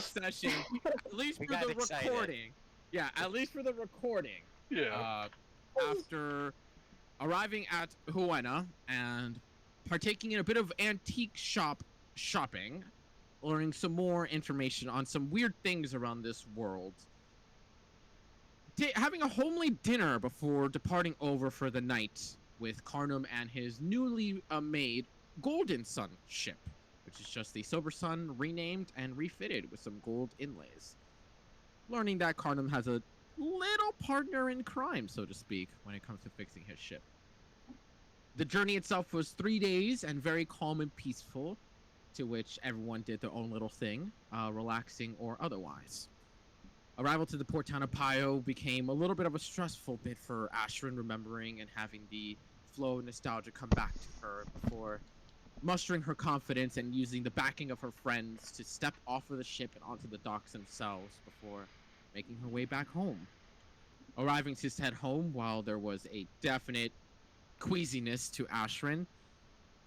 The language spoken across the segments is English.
that session, at least We for got the excited. recording. Yeah, at least for the recording. Yeah. After arriving at Huena and partaking in a bit of antique shopping, learning some more information on some weird things around this world, having a homely dinner before departing over for the night with Carnum and his newly made Golden Sun ship, which is just the Silver Sun renamed and refitted with some gold inlays. Learning that Carnum has a little partner in crime, so to speak, when it comes to fixing his ship. The journey itself was 3 days and very calm and peaceful, to which everyone did their own little thing, relaxing or otherwise. Arrival to the port town of Pio became a little bit of a stressful bit for Ashrin, remembering and having the flow of nostalgia come back to her before mustering her confidence and using the backing of her friends to step off of the ship and onto the docks themselves before making her way back home. Arriving to said home, while there was a definite queasiness to Ashrin,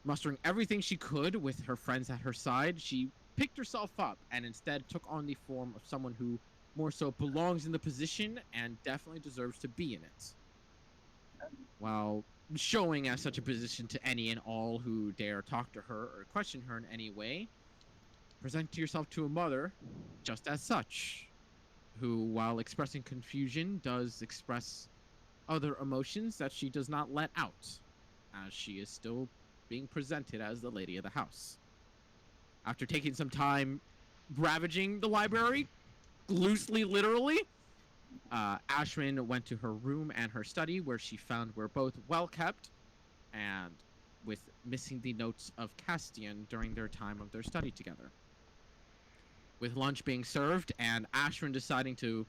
mustering everything she could with her friends at her side, she picked herself up and instead took on the form of someone who more so belongs in the position and definitely deserves to be in it, while showing as such a position to any and all who dare talk to her or question her in any way. Present yourself to a mother just as such, who, while expressing confusion, does express other emotions that she does not let out, as she is still being presented as the lady of the house. After taking some time ravaging the library, loosely, literally, Ashwin went to her room and her study, where she found were both well kept, and with missing the notes of Castian during their time of their study together. With lunch being served and Ashwin deciding to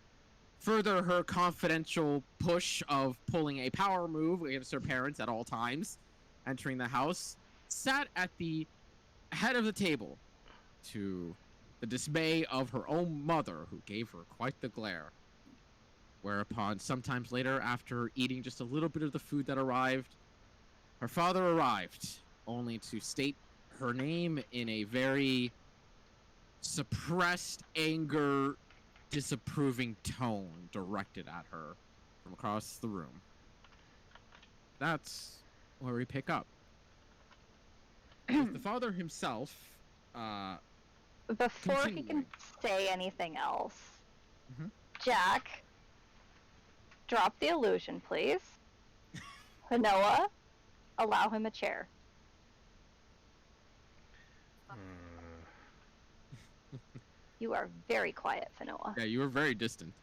further her confidential push of pulling a power move against her parents at all times, entering the house, sat at the head of the table, to the dismay of her own mother, who gave her quite the glare. Whereupon, sometimes later, after eating just a little bit of the food that arrived, her father arrived, only to state her name in a very suppressed anger, disapproving tone directed at her from across the room. That's where we pick up. With the father himself, Before he can continuing. say anything else, Mhm. Jack, drop the illusion, please. Hanoa, allow him a chair. You are very quiet, Fanoa. Yeah, you were very distant.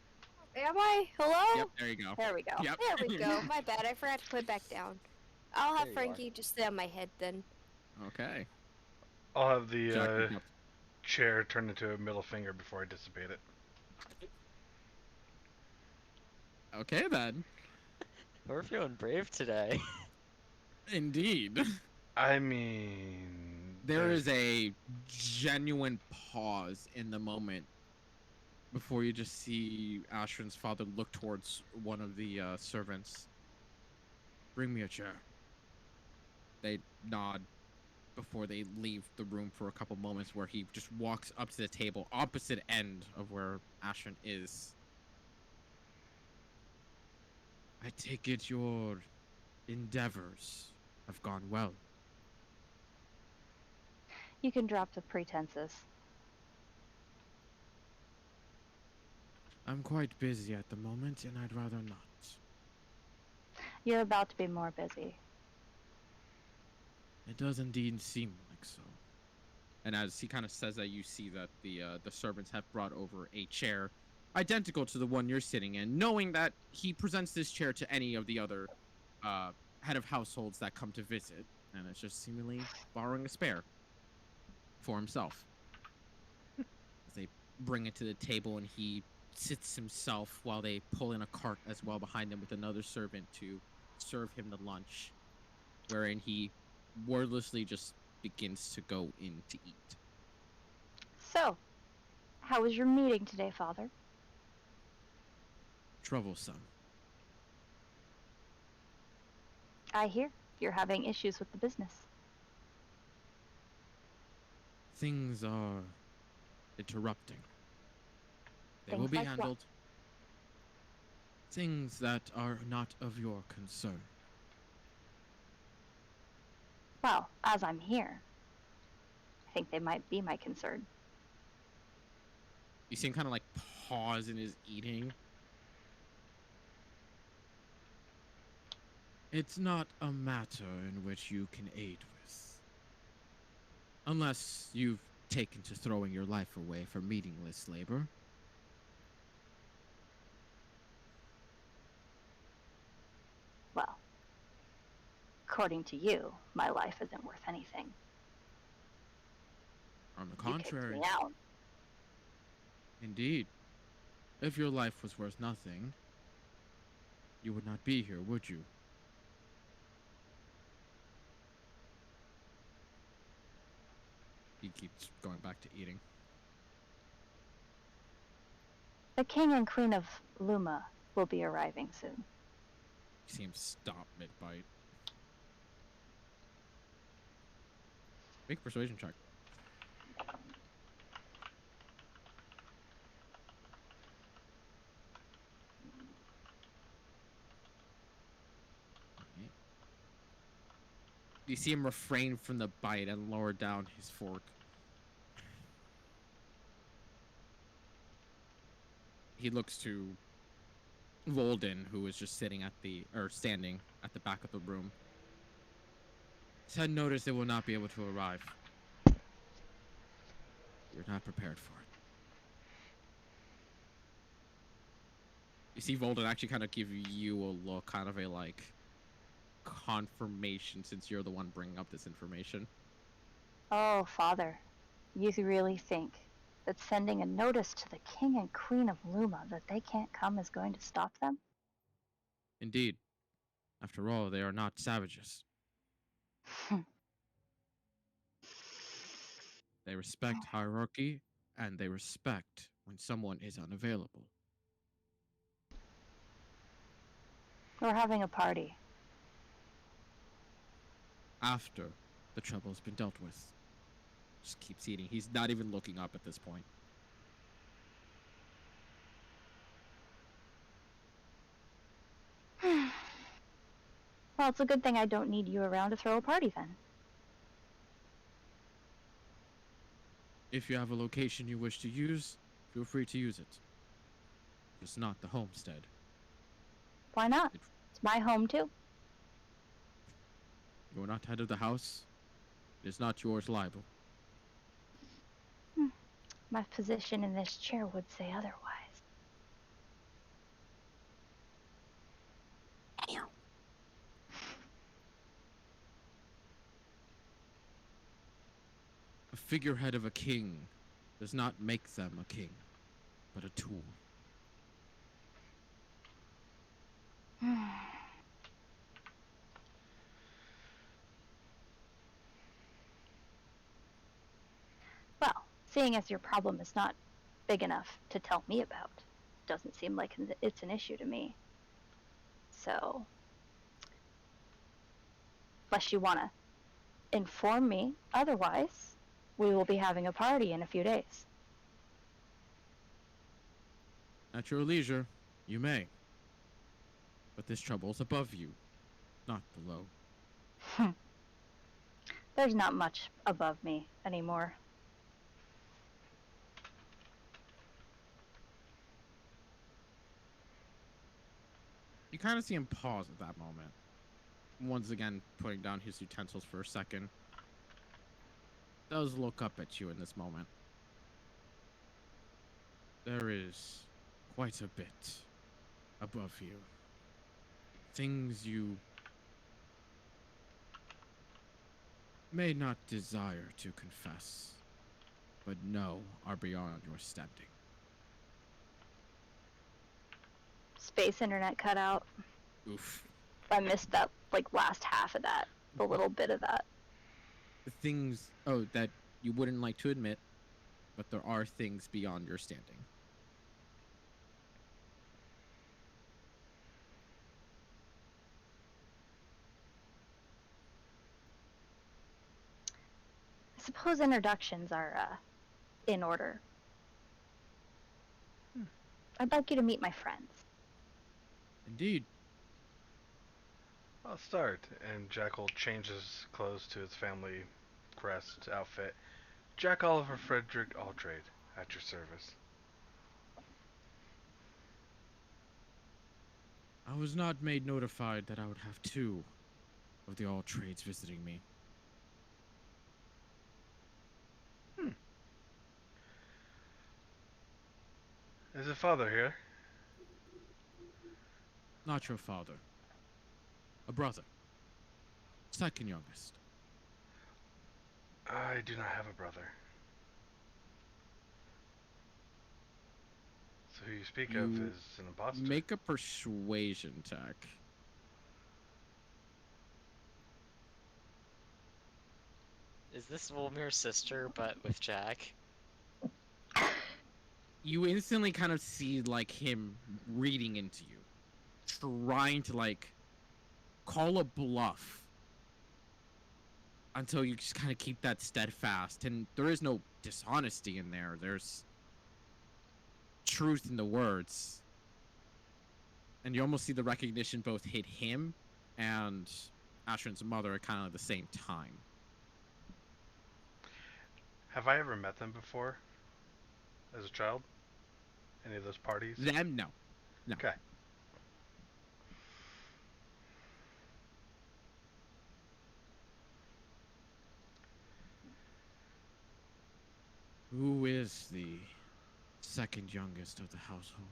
Am I? Hello? Yep, there you go. There we go. Yep. There we go. My bad. I forgot to put it back down. I'll have There you Frankie just sit on my head then. Okay. I'll have the Jack, yep. chair turn into a middle finger before I dissipate it. Okay, then. We're feeling brave today. Indeed. I mean, There is a genuine pause in the moment before you just see Ashrin's father look towards one of the servants. Bring me a chair. They nod before they leave the room for a couple moments, where he just walks up to the table opposite end of where Ashrin is. I take it your endeavors have gone well. You can drop the pretenses. I'm quite busy at the moment, and I'd rather not. You're about to be more busy. It does indeed seem like so. And as he kind of says that, you see that the servants have brought over a chair identical to the one you're sitting in, knowing that he presents this chair to any of the other head of households that come to visit, and it's just seemingly borrowing a spare for himself. As they bring it to the table, and he sits himself while they pull in a cart as well behind him with another servant to serve him the lunch, wherein he wordlessly just begins to go in to eat. So, how was your meeting today, Father? Troublesome. I hear you're having issues with the business. Things are interrupting. They will Things be like what? handled. Things that are not of your concern. Well, as I'm here, I think they might be my concern. You see him kind of like pause in his eating. It's not a matter in which you can aid with. Unless you've taken to throwing your life away for meaningless labor. Well, according to you, my life isn't worth anything. On the You kicked contrary, me out. indeed. If your life was worth nothing, you would not be here, would you? He keeps going back to eating. The king and queen of Luma will be arriving soon. You see him stop mid-bite. Make a persuasion check. Okay. You see him refrain from the bite and lower down his fork. He looks to Volden, who is just standing at the back of the room. Said notice they will not be able to arrive. You're not prepared for it. You see Volden actually kind of give you a look, kind of a like confirmation, since you're the one bringing up this information. Oh, Father, you really think that sending a notice to the king and queen of Luma that they can't come is going to stop them? Indeed. After all, they are not savages. They respect hierarchy, and they respect when someone is unavailable. We're having a party. After the trouble's been dealt with. Just keeps eating. He's not even looking up at this point. Well, it's a good thing I don't need you around to throw a party then. If you have a location you wish to use, feel free to use it. Just not the homestead. Why not? It's my home too. You are not head of the house. It is not yours liable. My position in this chair would say otherwise. A figurehead of a king does not make them a king, but a tool. Well, seeing as your problem is not big enough to tell me about, doesn't seem like it's an issue to me. So, unless you want to inform me otherwise, we will be having a party in a few days. At your leisure, you may. But this trouble is above you, not below. There's not much above me anymore. You kind of see him pause at that moment. Once again, putting down his utensils for a second. Does look up at you in this moment. There is quite a bit above you. Things you may not desire to confess, but know are beyond your standing. Space internet cut out. Oof. I missed that last half of that, the little bit of that. The things, that you wouldn't like to admit, but there are things beyond your standing. I suppose introductions are in order. I'd like you to meet my friends. Indeed. I'll start. And Jack will change his clothes to his family crest outfit. Jack Oliver Frederick Altrade, at your service. I was not made notified that I would have two of the all trades visiting me. Is the father here? Not your father. A brother. Second youngest. I do not have a brother. So who you speak of You is an imposter. Make a persuasion check. Is this Wolmir's sister, but with Jack? You instantly kind of see like him reading into you, trying to like call a bluff until you just kind of keep that steadfast. And there is no dishonesty in there. There's truth in the words. And you almost see the recognition both hit him and Ashran's mother at kind of the same time. Have I ever met them before? As a child? Any of those parties? Them, no. No. Okay. Who is the second youngest of the household?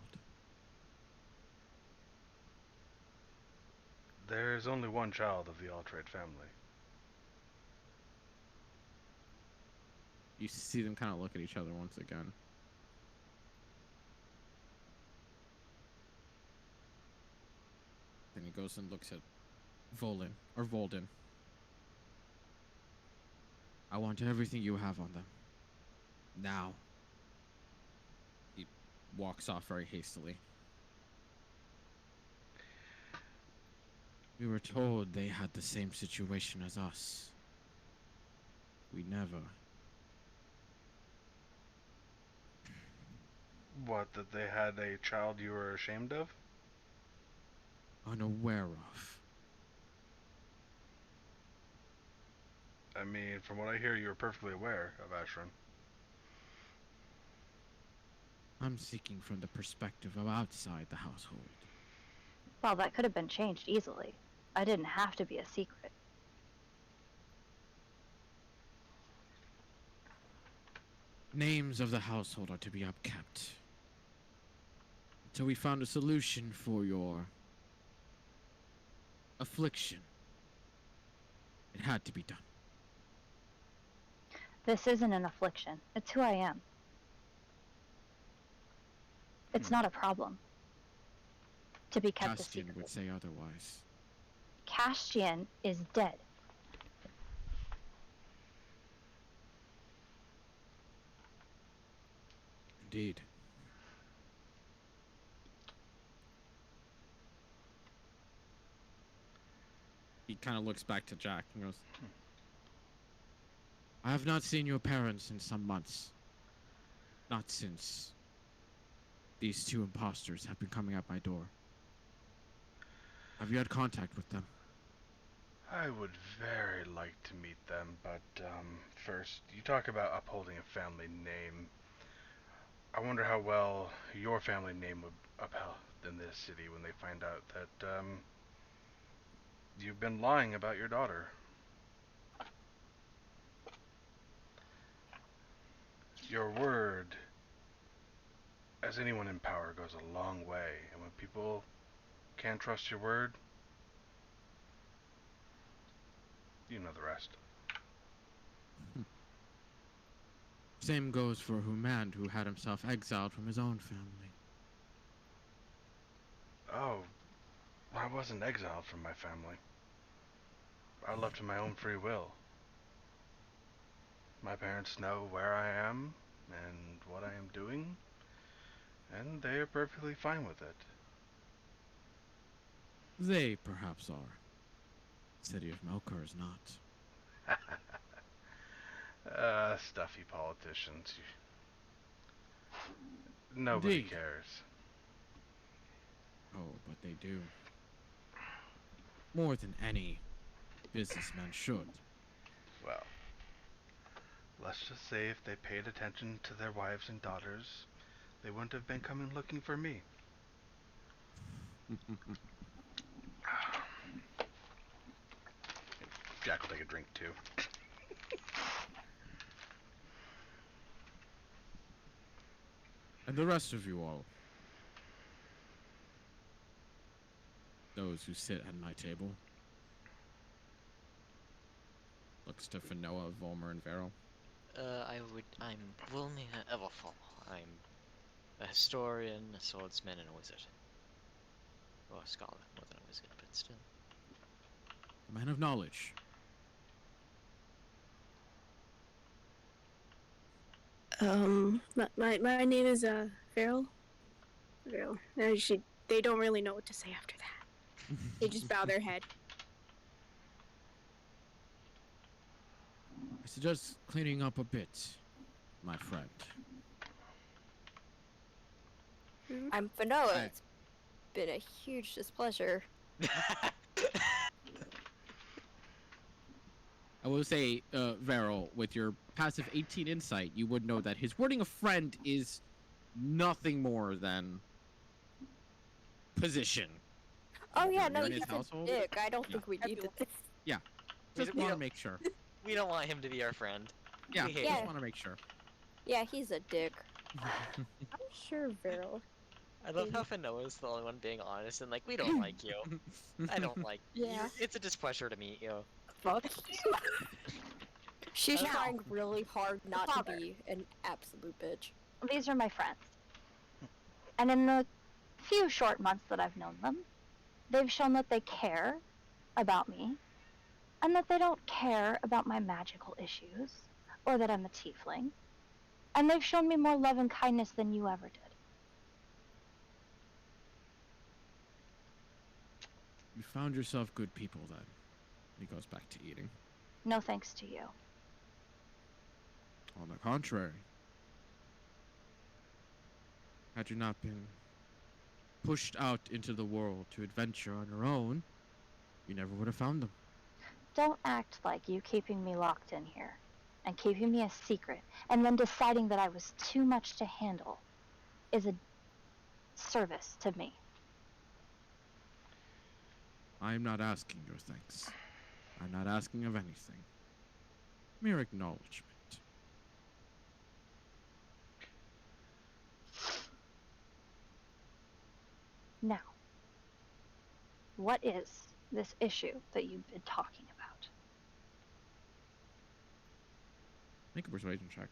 There's only one child of the Altrade family. You see them kind of look at each other once again. Then he goes and looks at Volden. I want everything you have on them. Now. He walks off very hastily. We were told they had the same situation as us. We never. What, that they had a child you were ashamed of? Unaware of. I mean, from what I hear, you were perfectly aware of Ashran. I'm speaking from the perspective of outside the household. Well, that could have been changed easily. I didn't have to be a secret. Names of the household are to be upkept. Until we found a solution for your affliction. It had to be done. This isn't an affliction. It's who I am. It's not a problem to be kept a Castian secret. would say otherwise. Castian is dead. Indeed. He kind of looks back to Jack and goes, I have not seen your parents in some months. Not since these two imposters have been coming at my door. Have you had contact with them? I would very like to meet them, but first, you talk about upholding a family name. I wonder how well your family name would upheld in this city when they find out that you've been lying about your daughter. Your word, as anyone in power, goes a long way, and when people can't trust your word, you know the rest. Same goes for Humand, who had himself exiled from his own family. Oh, I wasn't exiled from my family. I left of my own free will. My parents know where I am and what I am doing, and they are perfectly fine with it. They perhaps are. City of Melkor is not. Stuffy politicians. Nobody Indeed. cares. Oh, but they do. More than any businessman should. Well, let's just say if they paid attention to their wives and daughters, they wouldn't have been coming looking for me. Jack will take a drink too. And the rest of you all. Those who sit at my table. Looks to Fanoa, Volmer, and Varel. I'm Wilmir Everfall. I'm a historian, a swordsman, and a wizard. Or a scholar, more than a wizard, but still. A man of knowledge. My name is Varel. Varel. They don't really know what to say after that. They just bow their head. I suggest cleaning up a bit, my friend. I'm Fanoa. It's been a huge displeasure. I will say, Varel, with your passive 18 insight, you would know that his wording of friend is nothing more than position. Oh yeah, You're no, in he's his a household? dick. I don't Yeah. think we needed this. Just We want to don't- make sure. We don't want him to be our friend. Yeah, We hate just him. want to make sure. Yeah, he's a dick. I'm sure Varel. I love how Fanoa's the only one being honest and like, we don't like you. I don't like you. Yeah. It's a displeasure to meet you. Fuck. She's Now, trying really hard not to Father. be an absolute bitch. These are my friends. And in the few short months that I've known them, they've shown that they care about me, and that they don't care about my magical issues, or that I'm a tiefling. And they've shown me more love and kindness than you ever did. You found yourself good people then. He goes back to eating. No thanks to you. On the contrary. Had you not been pushed out into the world to adventure on your own, you never would have found them. Don't act like you keeping me locked in here, and keeping me a secret, and then deciding that I was too much to handle is a service to me. I am not asking your thanks. I'm not asking of anything. Mere acknowledgement. Now, what is this issue that you've been talking about? Make a persuasion check.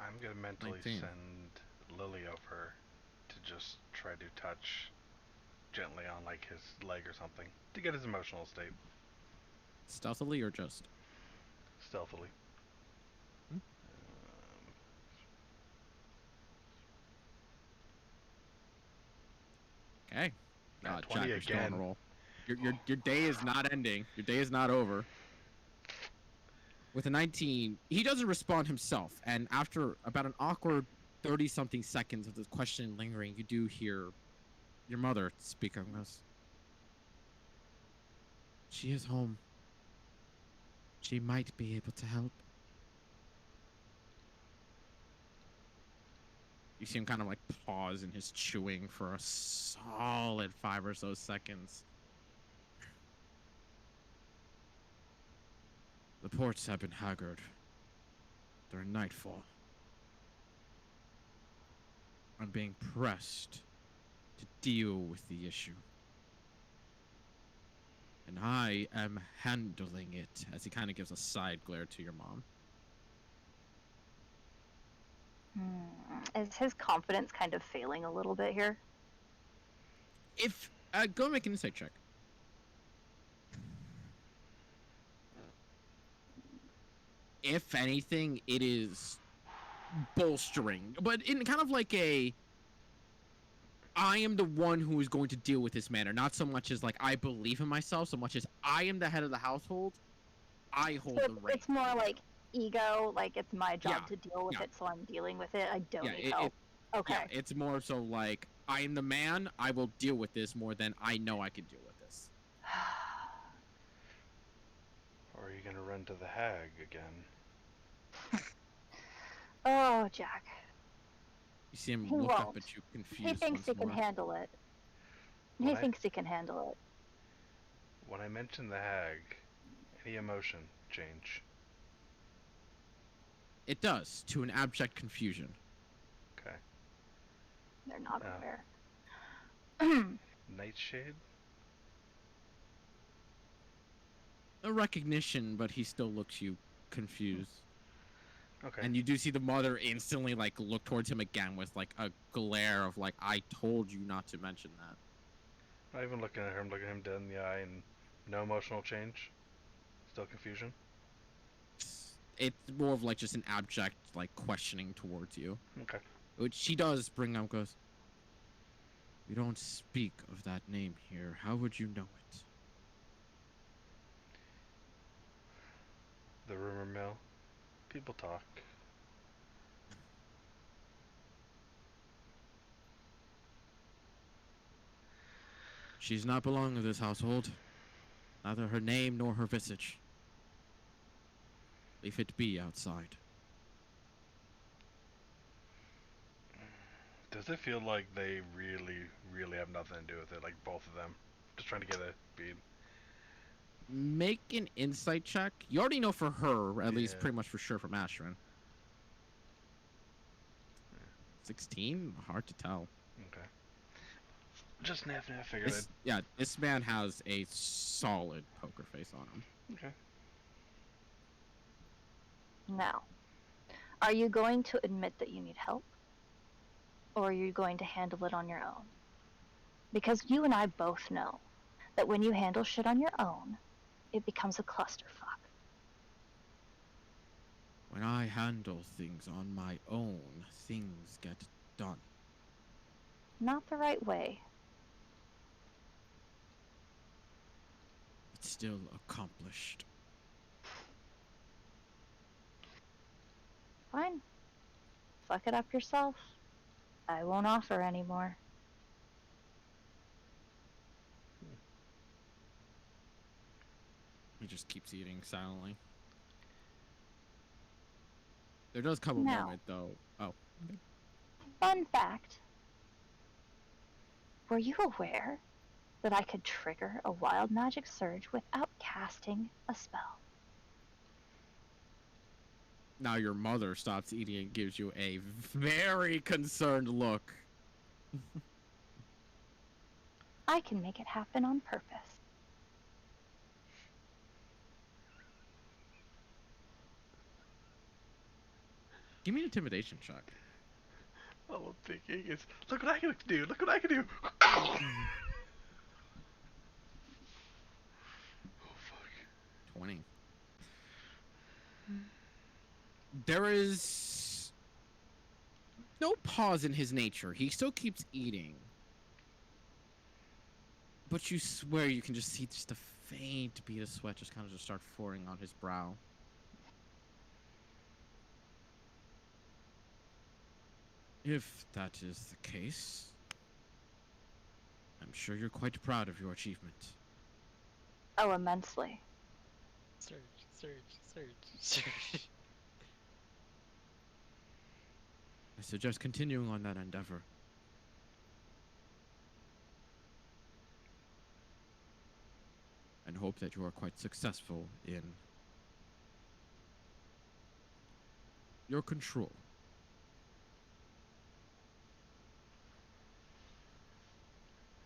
I'm gonna mentally 19. send Lily over to just try to touch gently on like his leg or something to get his emotional state Stealthily or just? stealthily. Hmm? Okay. Nat Jack, 20 you're still on again. a roll. Your day is not ending. Your day is not over. With a 19, he doesn't respond himself, and after about an awkward 30-something seconds of the question lingering, you do hear your mother speak on this. She is home. She might be able to help. You see him kind of like pause in his chewing for a solid 5 or so seconds. The ports have been haggard during nightfall. I'm being pressed to deal with the issue. And I am handling it, as he kind of gives a side glare to your mom. Is his confidence kind of failing a little bit here? If, go make an insight check. If anything, it is bolstering, but in kind of like a, I am the one who is going to deal with this matter, not so much as like I believe in myself, so much as I am the head of the household. I hold So the reins. it's more like ego, like it's my job Yeah, to deal with yeah. it, so I'm dealing with it. I don't Yeah, need help. Okay. yeah, it's more so like I'm the man. I will deal with this more than I know I can deal with this. Or are you gonna run to the hag again? Oh, Jack. You see him He look up won't. at you, He confused thinks once he can more. handle it. When He I thinks he can handle it. when I mention the hag, any emotion change? It does, to an abject confusion. Okay. They're not Uh, aware. Nightshade? A recognition, but he still looks you confused. Okay. And you do see the mother instantly like look towards him again with like a glare of like, I told you not to mention that. Not even looking at her, I'm looking at him dead in the eye and no emotional change? Still confusion? It's more of like just an abject like questioning towards you. Okay. Which she does bring up, goes, we don't speak of that name here. How would you know it? The rumor mill. People talk. She's not belonging to this household. Neither her name nor her visage. Leave it be outside. Does it feel like they really, really have nothing to do with it? Like both of them? Just trying to get a bead. Make an insight check. You already know for her, at least Yeah. pretty much for sure from Ashrin. 16? Hard to tell. Okay. Just sniffing it, figured I'd... Yeah, this man has a solid poker face on him. Okay. Now, are you going to admit that you need help? Or are you going to handle it on your own? Because you and I both know that when you handle shit on your own, it becomes a clusterfuck. When I handle things on my own, things get done. Not the right way. It's still accomplished. Fine. Fuck it up yourself. I won't offer anymore. He just keeps eating silently. There does come a Now, moment, though. Oh. fun fact. Were you aware that I could trigger a wild magic surge without casting a spell? Now your mother stops eating and gives you a very concerned look. I can make it happen on purpose. Give me an intimidation check. All I'm thinking is, look what I can do! Look what I can do! Oh, fuck. 20. There is no pause in his nature. He still keeps eating. But you swear you can just see just a faint bead of sweat just kind of just start pouring on his brow. If that is the case, I'm sure you're quite proud of your achievement. Oh, immensely. Surge, surge, surge, surge. I suggest continuing on that endeavor. And hope that you are quite successful in your control.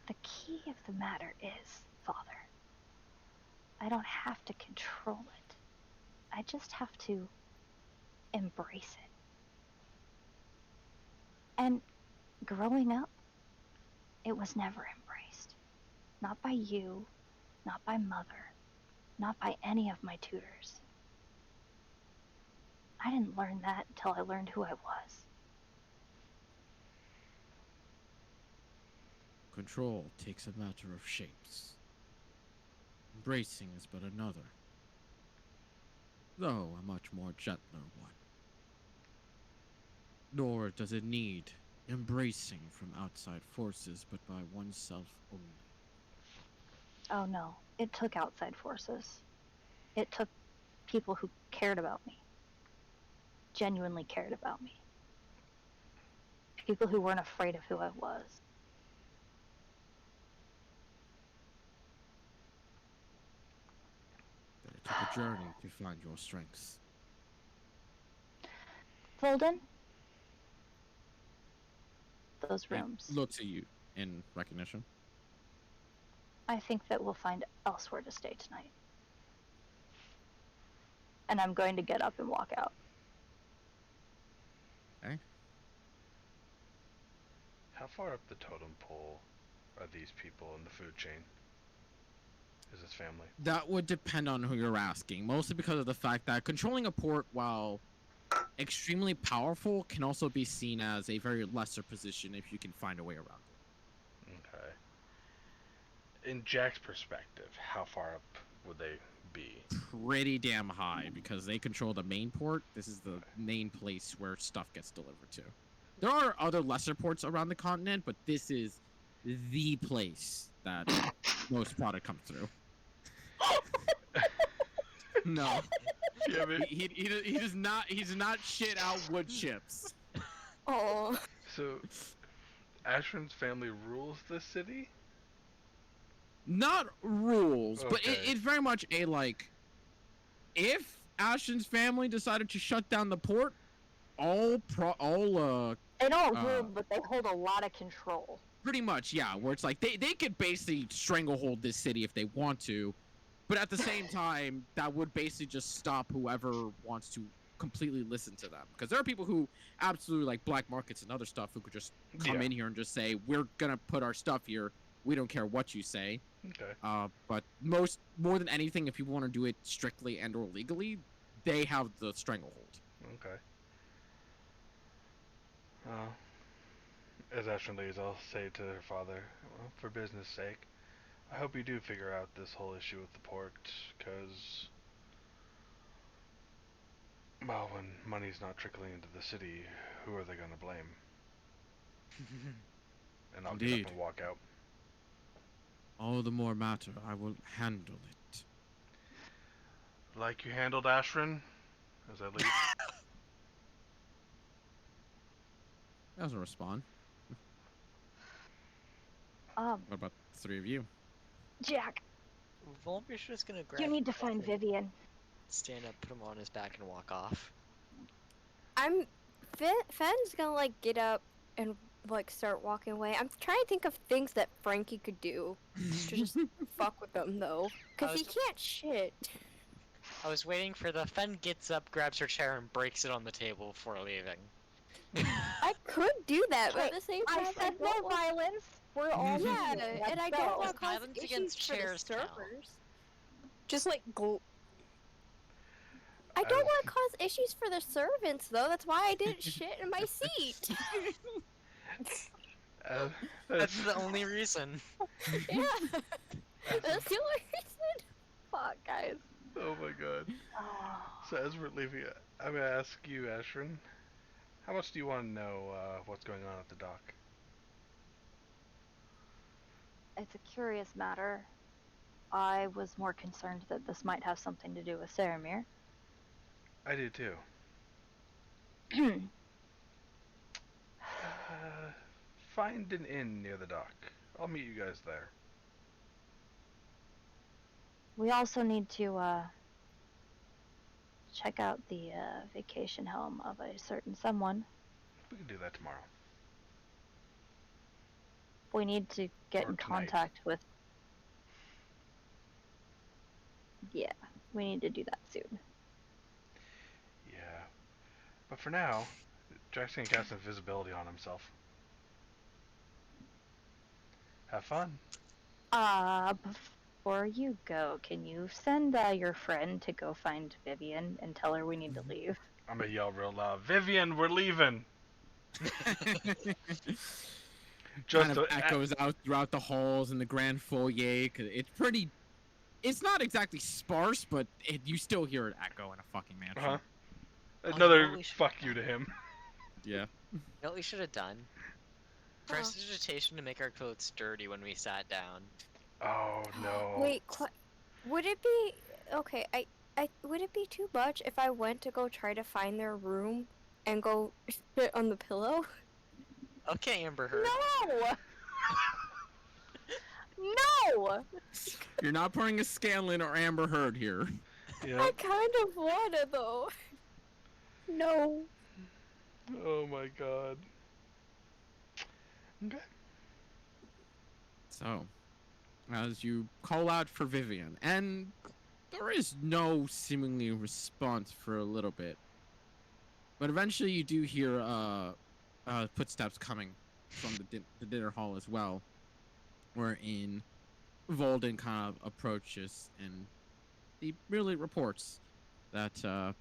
The key of the matter is, Father, I don't have to control it. I just have to embrace it. And growing up, it was never embraced. Not by you, not by Mother, not by any of my tutors. I didn't learn that until I learned who I was. Control takes a matter of shapes. Embracing is but another. though a much more gentler one. Nor does it need embracing from outside forces, but by oneself only. Oh no, it took outside forces. It took people who cared about me, genuinely cared about me. People who weren't afraid of who I was. That it took a journey to find your strengths. Volden, those He rooms. looks at you in recognition. I think that we'll find elsewhere to stay tonight. And I'm going to get up and walk out. Okay. How far up the totem pole are these people in the food chain? Is this family? That would depend on who you're asking, mostly because of the fact that controlling a port, while extremely powerful, can also be seen as a very lesser position if you can find a way around it. Okay. In Jack's perspective, how far up would they be? Pretty damn high, because they control the main port. This is the main place where stuff gets delivered to. There are other lesser ports around the continent, but this is the place that most product comes through. No. Yeah, but He does not. He does not shit out wood chips. Oh. so Ashran's family rules this city? Not rules, but Okay. it's very much a like. If Ashton's family decided to shut down the port, all They don't rule, but they hold a lot of control. pretty much, yeah, where it's like they could basically stranglehold this city if they want to, but at the same time that would basically just stop whoever wants to completely listen to them, because there are people who absolutely, like black markets and other stuff, who could just come in here and just say, we're gonna put our stuff here, we don't care what you say. Okay. But more than anything, if you want to do it strictly and or legally, they have the stranglehold. Okay. As Ashran leaves, I'll say to her father, well, for business sake, I hope you do figure out this whole issue with the port, because, well, when money's not trickling into the city, who are they going to blame? And I'll get Indeed. up and walk out. All the more matter, I will handle it. Like you handled Ashran, as I leave. Doesn't respond. Um, What about the three of you? Jack, Volumbia's just gonna grab you need to him find and Vivian. stand up, put him on his back, and walk off. Fenn's gonna like get up and like start walking away. I'm trying to think of things that Frankie could do to just fuck with them though, because he can't shit. I was waiting for the Fen gets up, grabs her chair, and breaks it on the table before leaving. I could do that, but Hey, at the same time, I said no don't want- violence. We're all Yeah, human. and I Let's don't go. want to cause Violence issues against for the chairs count. servers. Just like I don't want to cause issues for the servants though. That's why I didn't shit in my seat. That's the only reason. Yeah, that's the only reason. Fuck, guys. Oh my god. So as we're leaving, I'm going to ask you, Ashran, how much do you want to know what's going on at the dock? It's a curious matter. I was more concerned that this might have something to do with Saramir. I do too. Find an inn near the dock. I'll meet you guys there. We also need to check out the vacation home of a certain someone. We can do that tomorrow. We need to get Or in tonight. contact with. Yeah, we need to do that soon. Yeah. But for now, Jack's going to cast invisibility on himself. Have fun. Before you go, can you send your friend to go find Vivian and tell her we need to leave? I'm going to yell real loud, Vivian, we're leaving! Just Kind of echoes out throughout the halls and the grand foyer, 'cause it's pretty It's not exactly sparse, but you still hear it echo in a fucking mansion. Uh-huh. you know Another what we should fuck have you to done? him. Yeah. You know what we should have done? Prestidigitation to make our clothes dirty when we sat down. Oh no. Wait, would it be okay? Would it be too much if I went to go try to find their room and go sit on the pillow? Okay, Amber Heard. No! No! You're not putting a Scanlan or Amber Heard here. Yeah. I kind of wanna though. No. Oh my god. Okay. So, as you call out for Vivian, and there is no seemingly response for a little bit, but eventually you do hear footsteps coming from the dinner hall as well, wherein Volden kind of approaches and he really reports that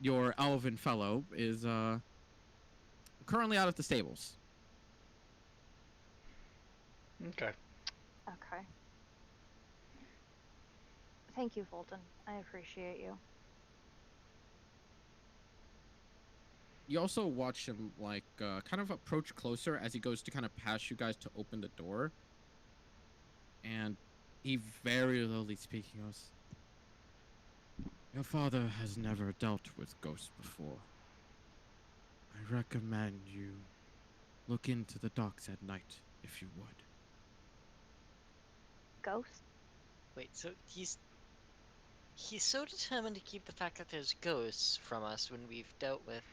your elven fellow is currently out of the stables. Okay. Okay. Thank you, Fulton. I appreciate you. You also watch him like kind of approach closer as he goes to kind of pass you guys to open the door, and he very lowly speaking goes, "Your father has never dealt with ghosts before. I recommend you look into the docks at night if you would." Ghost? Wait, so he's so determined to keep the fact that there's ghosts from us when we've dealt with.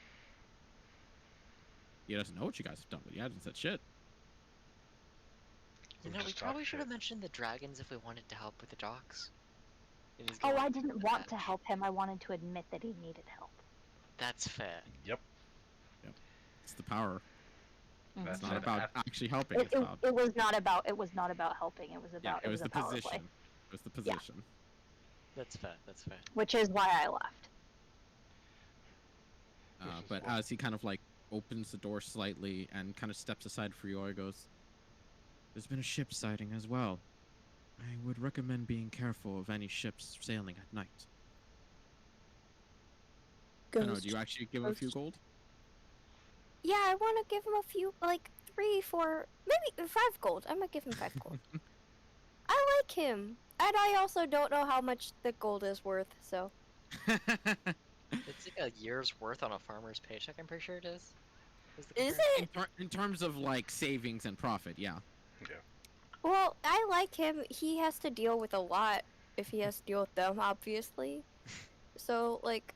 He doesn't know what you guys have done, but he hasn't said shit. You We've know, we just probably talked should have shit. mentioned the dragons if we wanted to help with the docks. And he's Oh, going I for didn't the want to badge. help him. I wanted to admit that he needed help. That's fair. Yep. It's the power. Mhm. It's That's not it. about actually helping. It, It's it, about it was not about helping. It was yeah. about It was a the power position. play, It was the position. That's fair. That's fair. which is why I left. This is But what- as he kind of like opens the door slightly and kind of steps aside for you, he goes, "There's been a ship sighting as well. I would recommend being careful of any ships sailing at night." I know. Ghost. Do you actually give him a few Ghost. gold? Yeah, I want to give him a few, like 3, 4, maybe 5 gold. I'm gonna give him 5 gold. I like him, and I also don't know how much the gold is worth. So It's like a year's worth on a farmer's paycheck. I'm pretty sure it is. The is comparison? it? in terms of like savings and profit, yeah. Well, I like him. He has to deal with a lot if he has to deal with them, obviously. So like,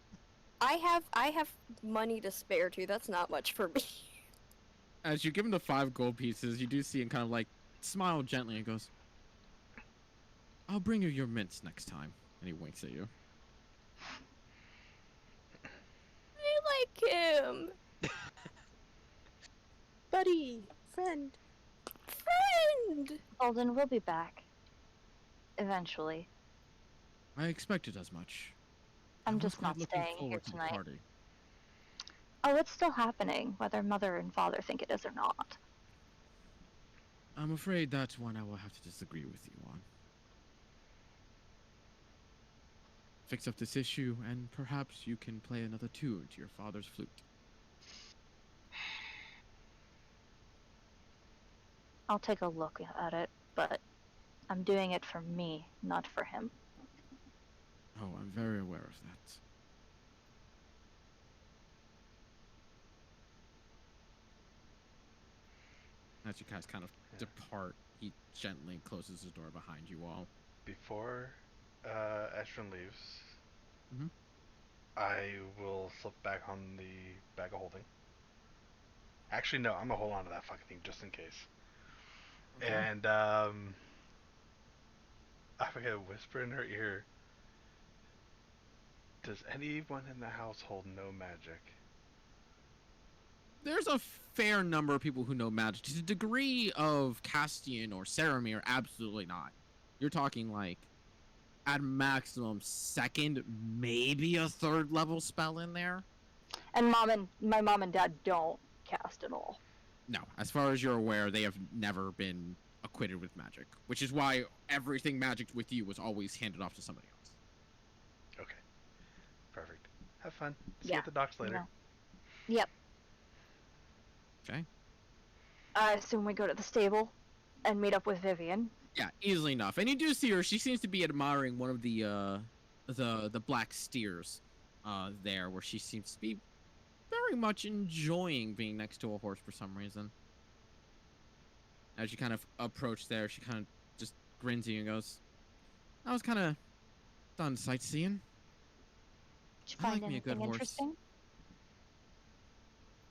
I have money to spare too. That's not much for me. As you give him the 5 gold pieces, you do see him kind of like smile gently and goes, "I'll bring you your mints next time." And he winks at you. I like him. Buddy. Friend. Friend. Golden, we'll be back. Eventually. I expected as much. I'm I was just quite not looking staying here forward to the tonight. party. Oh, it's still happening, whether mother and father think it is or not. I'm afraid that's one I will have to disagree with you on. Fix up this issue, and perhaps you can play another tune to your father's flute. I'll take a look at it, but I'm doing it for me, not for him. Oh, I'm very aware of that. As you guys kind of depart, he gently closes the door behind you all. Before Ashton leaves, Mhm. I will slip back on the bag of holding. Actually, no, I'm gonna hold on to that fucking thing just in case. Okay. And I forget, whisper in her ear. Does anyone in the household know magic? There's a fair number of people who know magic. To the degree of Castian or Saramir, absolutely not. You're talking like, at maximum, 2nd, maybe a 3rd level spell in there. And my mom and dad don't cast at all. No, as far as you're aware, they have never been acquitted with magic, which is why everything magicked with you was always handed off to somebody else. Okay. Perfect. Have fun. See you Yeah, at the docks later. Yep. Okay. I assume we go to the stable and meet up with Vivian. Yeah, easily enough. And you do see her. She seems to be admiring one of the black steers, there, where she seems to be very much enjoying being next to a horse for some reason. As you kind of approach there, she kind of just grins at you and goes, "I was kind of done sightseeing. Did you I find like me a good anything horse." interesting?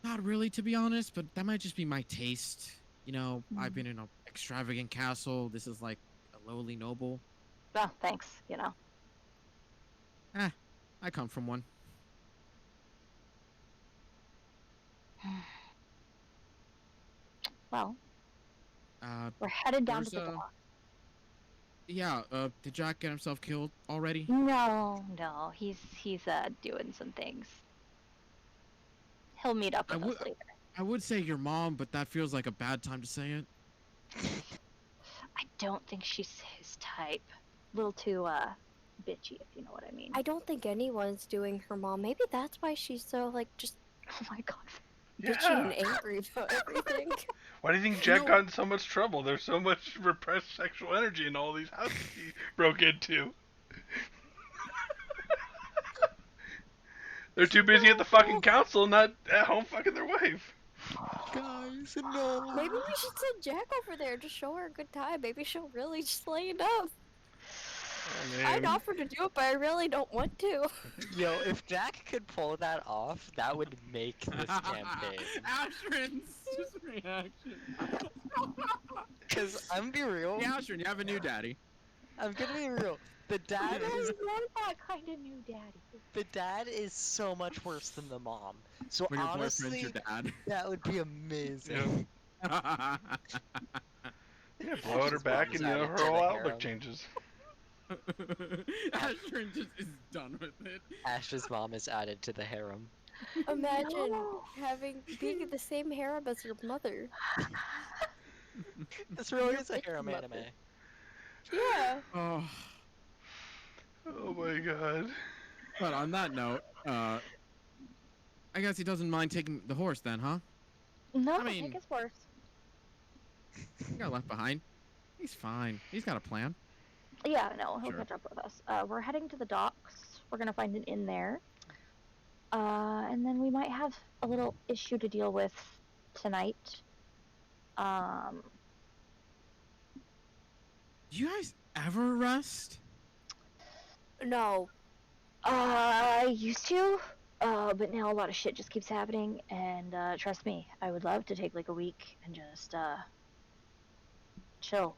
Not really, to be honest, but that might just be my taste. You know, I've been in an extravagant castle. This is like a lowly noble. Well, thanks, you know. I come from one. Well, Uh, we're headed down to there's the a- dock. yeah, did Jack get himself killed already? No, he's doing some things. He'll meet up I with would- us later. I would say your mom, but that feels like a bad time to say it. I don't think she's his type. A little too bitchy, if you know what I mean. I don't think anyone's doing her mom. Maybe that's why she's so like just Oh my god. bitchy and Yeah. angry about everything. Why do you think Jack got in so much trouble? There's so much repressed sexual energy in all these houses he broke into. They're too busy at the fucking council, not at home fucking their wife. Guys, no. Maybe we should send Jack over there to show her a good time. Maybe she'll really just lay it up. I'd offer to do it, but I really don't want to. Yo, if Jack could pull that off, that would make this campaign. Ashrin's just reaction. Cause I'm be real. Yeah, Ashrin, you have a new daddy. I'm gonna be real. The dad I is want that kind of new daddy. so much worse than the mom. So When your honestly, boyfriend's your dad. that would be amazing. Yeah, blow at her Ash's back mom's and added her to whole the outlook harem. changes. Ashrin just is done with it. Ash's mom is added to the harem. Imagine No. being in the same harem as your mother. This really Your is a big harem mother. anime. Yeah. Oh, Oh my god. but on that note, I guess he doesn't mind taking the horse then, huh? No, I mean- take his horse. He got left behind. He's fine. He's got a plan. Yeah, no, he'll Sure. catch up with us. We're heading to the docks. We're gonna find an inn there. And then we might have a little issue to deal with tonight. Do you guys ever rest? No. I used to, but now a lot of shit just keeps happening, and trust me, I would love to take like a week and just chill.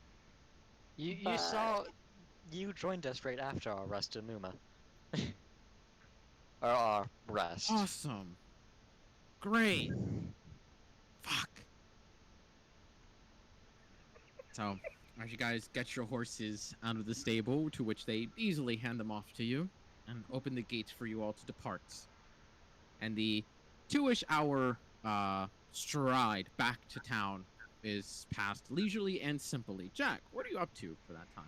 You joined us right after our rest in Numa. Or our rest. Awesome. Great. Fuck. So, as you guys get your horses out of the stable, to which they easily hand them off to you, and open the gates for you all to depart. And the 2-ish hour stride back to town is passed leisurely and simply. Jack, what are you up to for that time?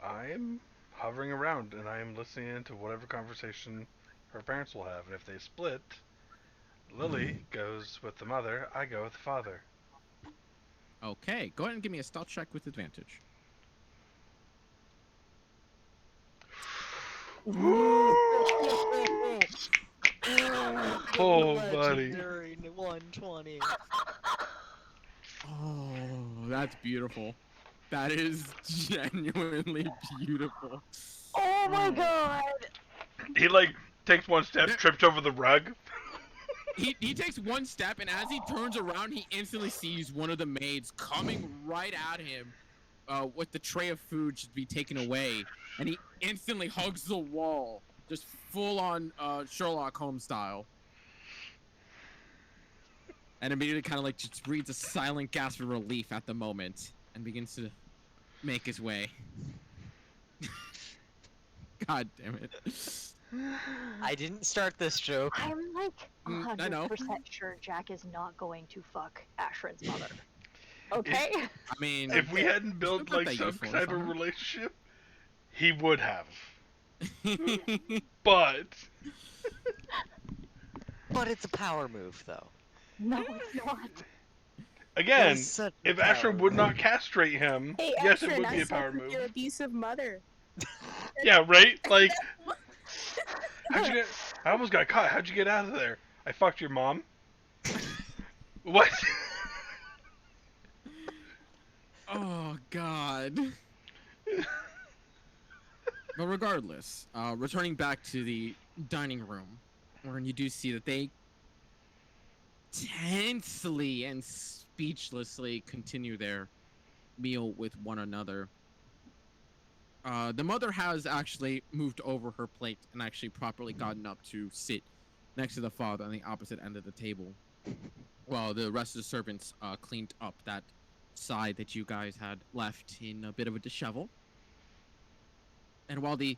I'm hovering around and I am listening into whatever conversation her parents will have. And if they split, Lily goes with the mother, I go with the father. Okay, go ahead and give me a stealth check with advantage. Oh, buddy. Legendary 120. Oh, that's beautiful. That is genuinely beautiful. Oh my god! He like takes one step, trips over the rug. He takes one step, and as he turns around, he instantly sees one of the maids coming right at him with the tray of food to be taken away, and he instantly hugs the wall, just full on Sherlock Holmes style. And immediately kind of like just breathes a silent gasp of relief at the moment and begins to make his way. God damn it. I didn't start this joke. I'm like I know. 100% sure Jack is not going to fuck Ashrin's mother. Okay. I mean, If we hadn't still built got like that some usefulness type on of him. relationship, he would have. But But it's a power move, though. No, it's not. It again, is such a if Asher power would move. not castrate him, Hey, yes, it Asher, would not be a stuck power with move. your abusive mother. Yeah, right? Like, That's how'd you get? I almost got caught. How'd you get out of there? I fucked your mom. What? Oh God. But regardless, returning back to the dining room, where you do see that they tensely and speechlessly continue their meal with one another. The mother has actually moved over her plate and actually properly gotten up to sit next to the father on the opposite end of the table, while the rest of the servants cleaned up that side that you guys had left in a bit of a dishevel. And while the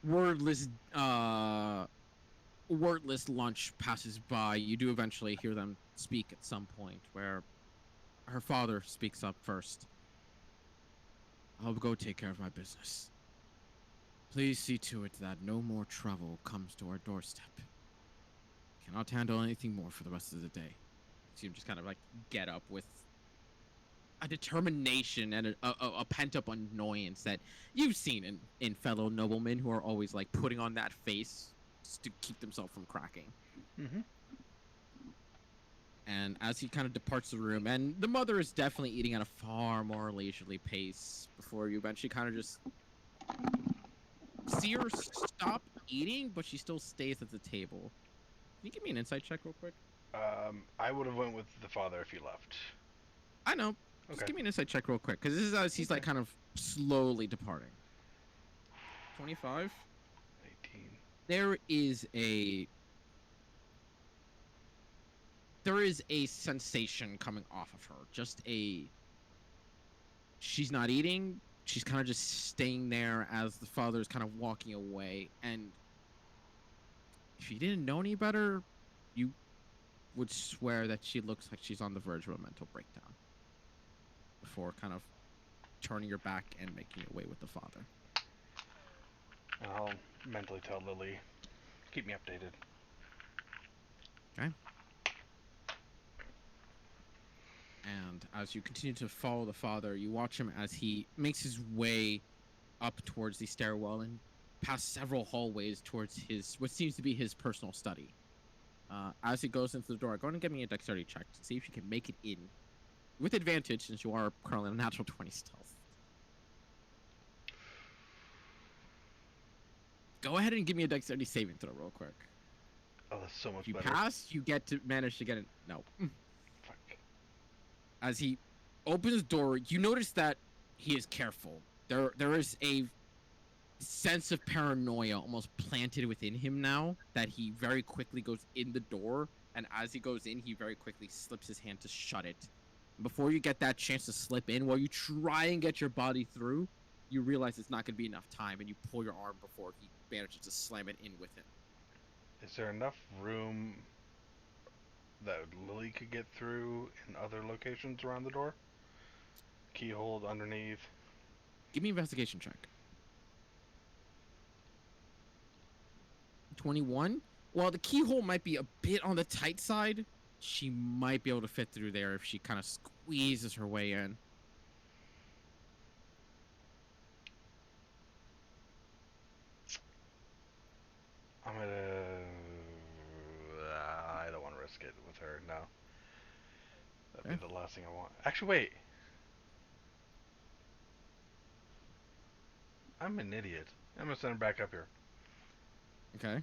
wordless wordless lunch passes by, you do eventually hear them speak at some point, where her father speaks up first. I'll go take care of my business. Please see to it that no more trouble comes to our doorstep. Cannot handle anything more for the rest of the day. So you just kind of like get up with a determination and a pent-up annoyance that you've seen in fellow noblemen who are always like putting on that face just to keep themselves from cracking. Mm-hmm. And as he kind of departs the room, and the mother is definitely eating at a far more leisurely pace before you eventually kind of just see her stop eating, but she still stays at the table. Can you give me an insight check real quick? I would have went with the father if he left. I know. Just Okay. give me an insight check real quick, because this is as he's like kind of slowly departing. 25. 18. There is a sensation coming off of her. Just a she's not eating. She's kind of just staying there as the father's kind of walking away. And if you didn't know any better, you would swear that she looks like she's on the verge of a mental breakdown before kind of turning your back and making your way with the father. And I'll mentally tell Lily, keep me updated. Okay. And as you continue to follow the father, you watch him as he makes his way up towards the stairwell and past several hallways towards his what seems to be his personal study. As he goes into the door, go ahead and give me a dexterity check to see if you can make it in with advantage, since you are currently on a natural 20 stealth. Go ahead and give me a dexterity saving throw real quick. Oh, that's so much If you better. pass, you get to manage to get it. No. Fuck. As he opens the door, you notice that he is careful. There is a sense of paranoia almost planted within him now, that he very quickly goes in the door, and as he goes in, he very quickly slips his hand to shut it. Before you get that chance to slip in, while you try and get your body through, you realize it's not going to be enough time, and you pull your arm before he manages to slam it in with him. Is there enough room that Lily could get through in other locations around the door? Keyhole underneath. Give me an investigation check. 21. While the keyhole might be a bit on the tight side, she might be able to fit through there if she kind of squeezes her way in. I'm gonna. I don't want to risk it with her. No. That'd be the last thing I want. Actually, wait. I'm an idiot. I'm gonna send her back up here. Okay.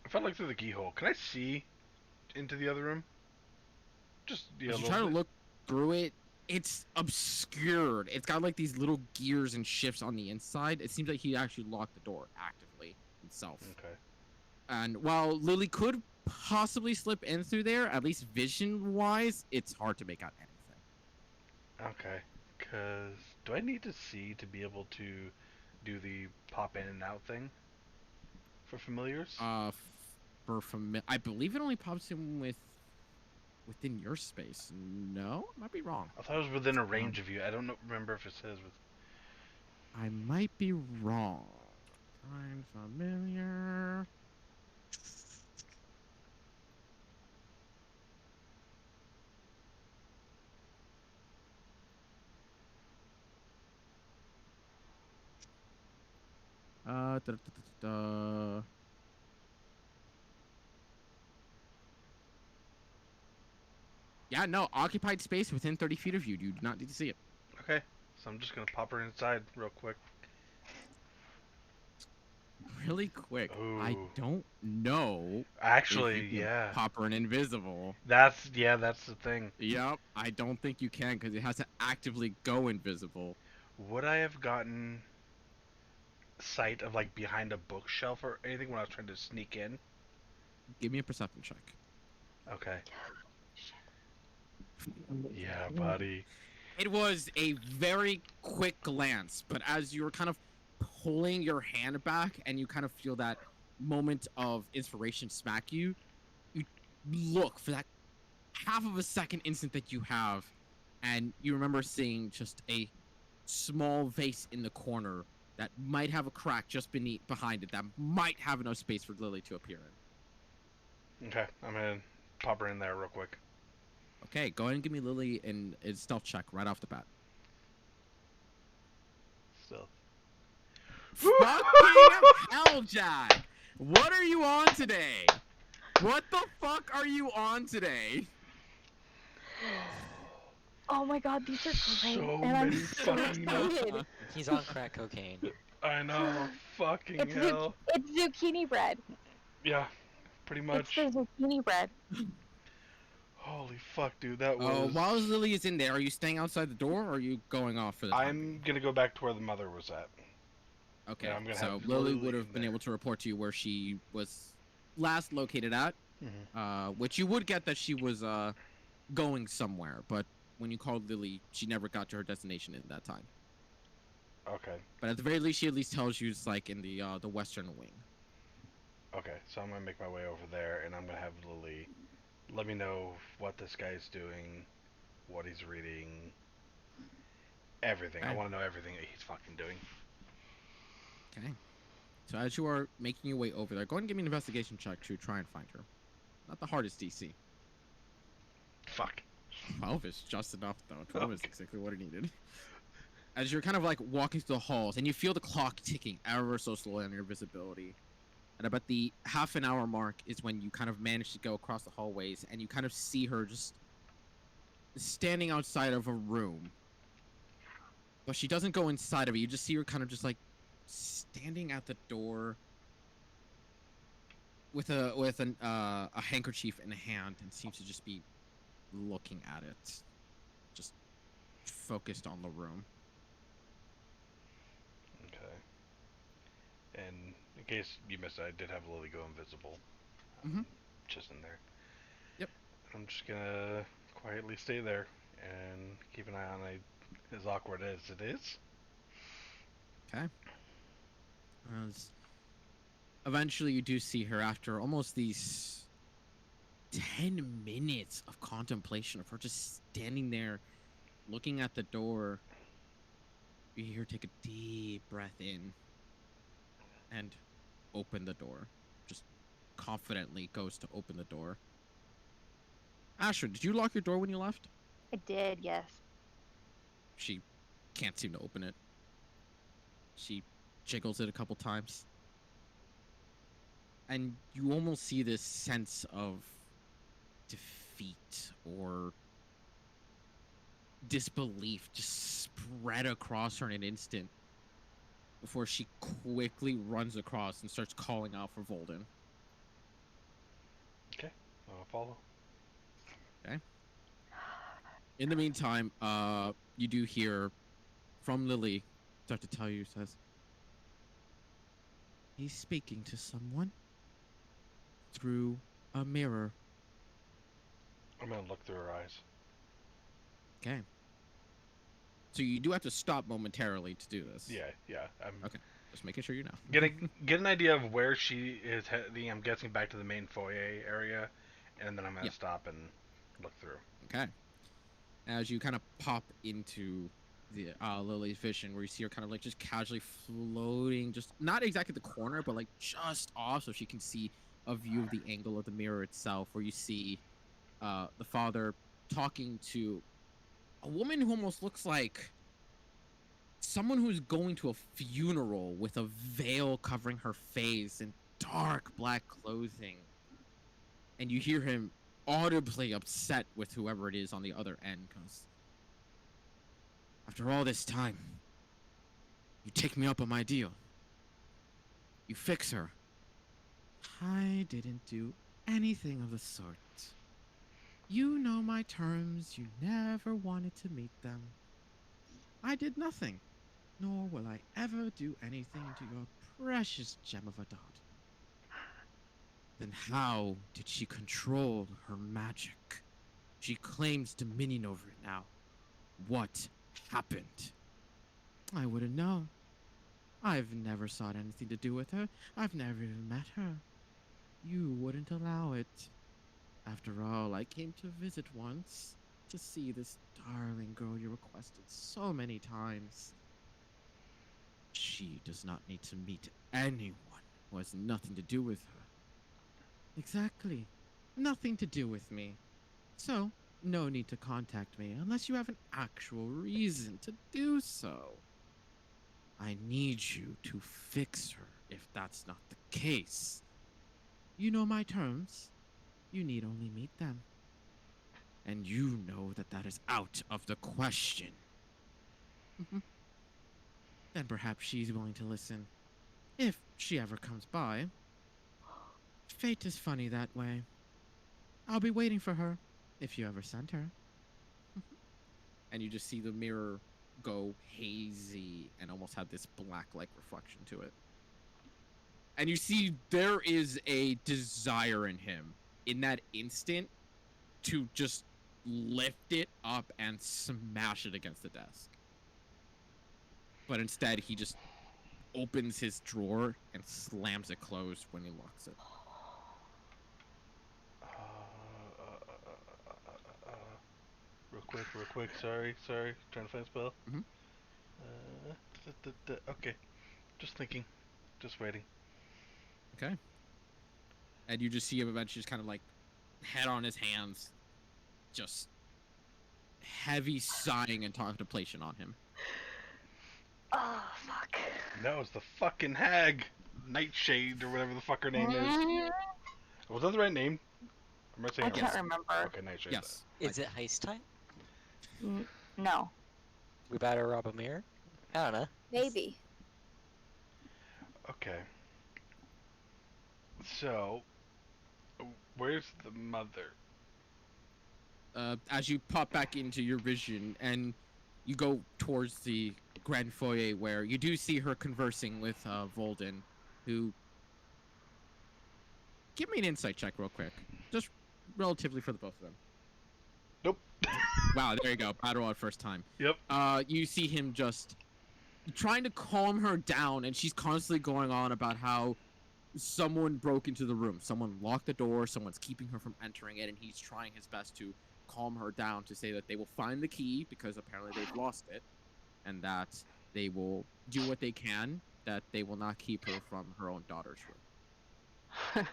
If I look through the keyhole, can I see into the other room? Just As a you little try to bit. look through it, it's obscured. It's got like these little gears and shifts on the inside. It seems like he actually locked the door actively himself. Okay. And while Lily could possibly slip in through there, at least vision-wise, it's hard to make out anything. Okay. Cause do I need to see to be able to do the pop in and out thing for familiars? I believe it only pops in with within your space. No, I might be wrong. I thought it was within a range of you. I don't know, remember if it says with. I might be wrong. Find familiar. Da, da, da, da. Yeah, no, occupied space within 30 feet of you. You do not need to see it. Okay, so I'm just gonna pop her inside real quick. Really quick. I Ooh. don't know Actually, if you can yeah. pop her in invisible. That's the thing. Yep, I don't think you can because it has to actively go invisible. Would I have gotten sight of like behind a bookshelf or anything when I was trying to sneak in? Give me a perception check. Okay. Yeah, buddy. It was a very quick glance, but as you were kind of pulling your hand back and you kind of feel that moment of inspiration smack you, you look for that half of a second instant that you have, and you remember seeing just a small vase in the corner that might have a crack just behind it that might have enough space for Lily to appear in. Okay, I'm gonna pop her in there real quick. Okay, go ahead and give me Lily a stealth check right off the bat. Still. Fucking hell, Jack! What are you on today? What the fuck are you on today? Oh my god, these are great. So and I'm many so fucking excited. He's on crack cocaine. I know, fucking It's, hell. it's zucchini bread. Yeah, pretty much. It's the zucchini bread. Holy fuck, dude, that Oh, was. while Lily is in there, are you staying outside the door or are you going off for the time being? I'm gonna go back to where the mother was at. Okay, Yeah, I'm gonna so have Lily Lily would have in been there. able to report to you where she was last located at, Mhm. which you would get that she was going somewhere, but when you called Lily, she never got to her destination in that time. Okay, But at the very least, she at least tells you it's like in the western wing. okay, so I'm gonna make my way over there, and I'm gonna have Lily let me know what this guy's doing, what he's reading, everything. I Okay. want to know everything that he's fucking doing. Okay. So as you are making your way over there, go ahead and give me an investigation check to try and find her. Not the hardest DC. Fuck. 12 is just enough, though. 12 is Okay. exactly what it needed. As you're kind of like walking through the halls, and you feel the clock ticking ever so slowly on your visibility. At about the half an hour mark is when you kind of manage to go across the hallways, and you kind of see her just standing outside of a room. But she doesn't go inside of it. You just see her kind of just like standing at the door with a handkerchief in a hand, and seems to just be looking at it, just focused on the room. Okay. And in case you missed it, I did have Lily go invisible. Mhm. Just in there. Yep. I'm just gonna quietly stay there and keep an eye on it, as awkward as it is. Okay. Eventually, you do see her after almost these 10 minutes of contemplation of her just standing there, looking at the door. You hear her take a deep breath in and open the door. Just confidently goes to open the door. Asher, did you lock your door when you left? I did, yes. She can't seem to open it. She jiggles it a couple times. And you almost see this sense of defeat or disbelief just spread across her in an instant before she quickly runs across and starts calling out for Volden. Okay, I'll follow. In the meantime, you do hear from Lily start to tell you, says, he's speaking to someone through a mirror. I'm gonna look through her eyes. Okay. So you do have to stop momentarily to do this. Yeah. I'm Okay. Just making sure you know. gonna get an idea of where she is heading. I'm guessing back to the main foyer area, and then I'm gonna Yeah. stop and look through. Okay. As you kind of pop into the Lily's vision, where you see her kind of like just casually floating, just not exactly the corner, but like just off, so she can see a view of the angle of the mirror itself, where you see the father talking to a woman who almost looks like someone who's going to a funeral with a veil covering her face and dark black clothing. And you hear him audibly upset with whoever it is on the other end, because after all this time, you take me up on my deal. You fix her. I didn't do anything of the sort. You know my terms. You never wanted to meet them. I did nothing, nor will I ever do anything to your precious gem of a daughter. Then how did she control her magic? She claims dominion over it now. What happened? I wouldn't know. I've never sought anything to do with her. I've never even met her. You wouldn't allow it. After all, I came to visit once to see this darling girl you requested so many times. She does not need to meet anyone who has nothing to do with her. Exactly. Nothing to do with me. So, no need to contact me unless you have an actual reason to do so. I need you to fix her if that's not the case. You know my terms. You need only meet them. And you know that that is out of the question. Then perhaps she's willing to listen. If she ever comes by. Fate is funny that way. I'll be waiting for her, if you ever send her. And you just see the mirror go hazy and almost have this black-like reflection to it. And you see there is a desire in him in that instant to just lift it up and smash it against the desk. But instead, he just opens his drawer and slams it closed when he locks it. Real quick. Sorry. Trying to find a spell. Mhm. Okay. Just thinking. Just waiting. Okay. And you just see him eventually just kind of like head on his hands, just heavy sighing and contemplation on him. Oh, fuck. No, it's the fucking hag. Nightshade or whatever the fuck her name is. Was that the right name? Am I saying I it can't wrong? remember. Okay, Nightshade. Yes. Is it heist time? No. We better rob a mirror? I don't know. Maybe. Okay. So, where's the mother? As you pop back into your vision and you go towards the grand foyer, where you do see her conversing with Volden, who... Give me an insight check real quick. Just relatively for the both of them. Nope. Wow, there you go. Battle at first time. Yep. You see him just trying to calm her down, and she's constantly going on about how someone broke into the room. Someone locked the door. Someone's keeping her from entering it, and he's trying his best to calm her down, to say that they will find the key because apparently they've lost it, and that they will do what they can, that they will not keep her from her own daughter's room.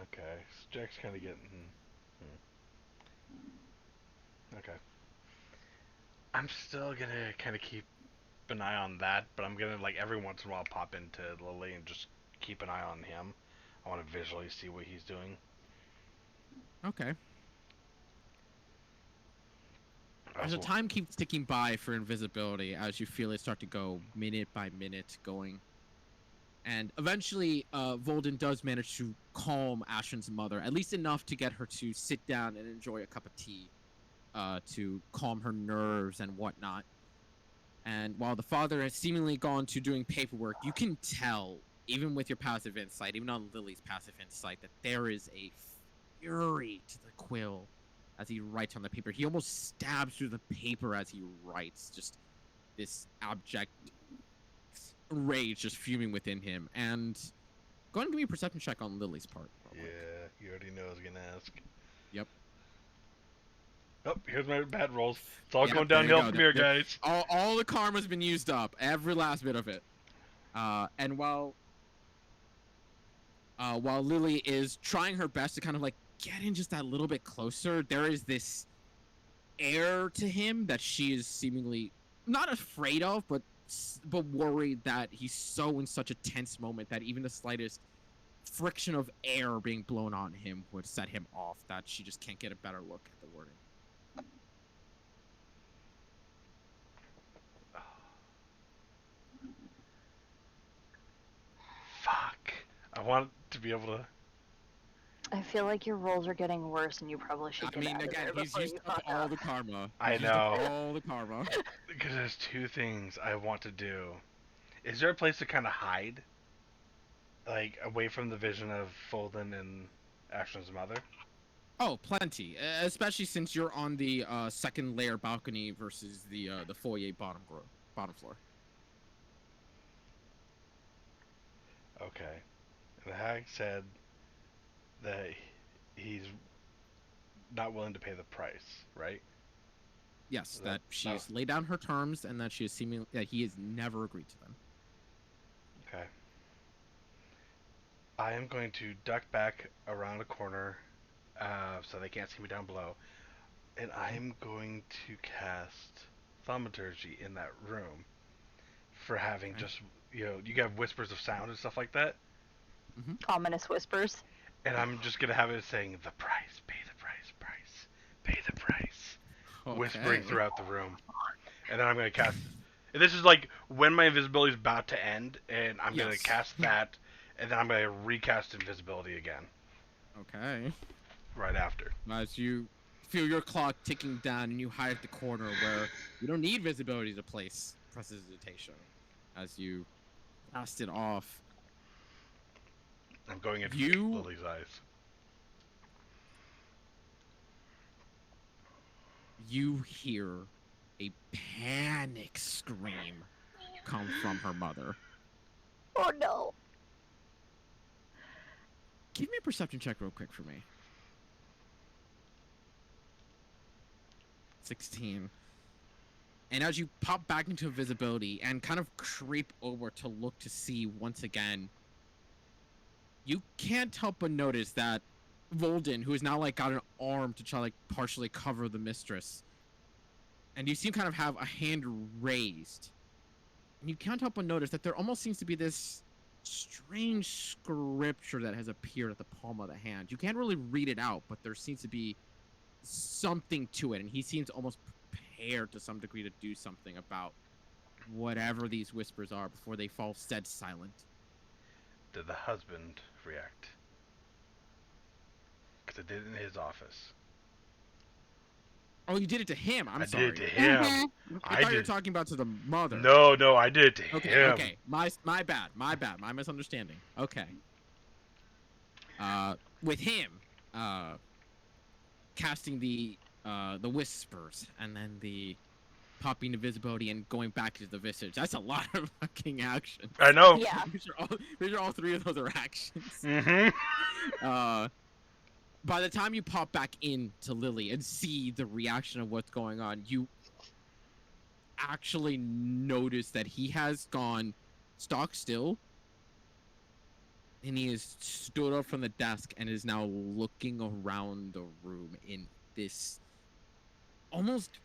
Okay. So Jack's kind of getting. Okay. I'm still gonna kind of keep an eye on that, but I'm gonna like every once in a while pop into Lily and just keep an eye on him. I want to visually see what he's doing. Okay. As the Also, time keeps ticking by for invisibility, as you feel it start to go minute by minute going. And eventually, Volden does manage to calm Ashen's mother, at least enough to get her to sit down and enjoy a cup of tea, to calm her nerves and whatnot. And while the father has seemingly gone to doing paperwork, you can tell, even with your passive insight, even on Lily's passive insight, that there is a fury to the quill as he writes on the paper. He almost stabs through the paper as he writes, just this abject rage just fuming within him. And Go ahead and give me a perception check on Lily's part. Yeah, you already know I was gonna ask. Yep. Oh, here's my bad rolls. It's all Yep, going there you downhill go. from here, guys. All the karma's been used up. Every last bit of it. And while Lily is trying her best to kind of like get in just that little bit closer, there is this air to him that she is seemingly not afraid of, but worried that he's so in such a tense moment that even the slightest friction of air being blown on him would set him off, that she just can't get a better look at the wording. Fuck. I want to be able to. I feel like your rolls are getting worse, and you probably should I get mean, out of again, there he's before used you up fuck all up. the karma. I He's used up know. all the karma. Because there's two things I want to do. Is there a place to kind of hide? Like, away from the vision of Folden and Ashton's mother? Oh, plenty. Especially since you're on the second layer balcony versus the foyer bottom floor. Okay. The hag said that he's not willing to pay the price, right? Yes, That- that she's laid down her terms and that she is seeming that he has never agreed to them. Okay. I am going to duck back around a corner so they can't see me down below. And I am going to cast Thaumaturgy in that room for having Okay. just, you have whispers of sound and stuff like that. Ominous whispers. And I'm just going to have it saying, the price, pay the price, pay the price. Whispering Okay. throughout the room. And then I'm going to cast. And this is like when my invisibility is about to end, and I'm going Yes. to cast that, and then I'm going to recast invisibility again Okay. right after. As you feel your clock ticking down and you hide at the corner where you don't need visibility to place prestidigitation. As you blast it off, I'm going into You- Lily's eyes. you hear a panic scream come from her mother. Oh no. Give me a perception check real quick for me. 16. And as you pop back into invisibility and kind of creep over to look to see once again, you can't help but notice that Volden, who has now like got an arm to try like partially cover the mistress, and you see him kind of have a hand raised, and you can't help but notice that there almost seems to be this strange scripture that has appeared at the palm of the hand. You can't really read it out, but there seems to be something to it, and he seems almost prepared to some degree to do something about whatever these whispers are before they fall dead silent. Did the husband react? Because I did it in his office. Oh, you did it to him. I'm I sorry. did it to him. I thought you were talking about to the mother. No, I did it to Okay, him. okay. My bad. My misunderstanding. Okay. With him, casting the whispers and then the popping invisibility and going back into the visage. That's a lot of fucking action. I know. Yeah. These are all three of those are actions. Mm-hmm. By the time you pop back into Lily and see the reaction of what's going on, you actually notice that he has gone stock still, and he has stood up from the desk and is now looking around the room in this almost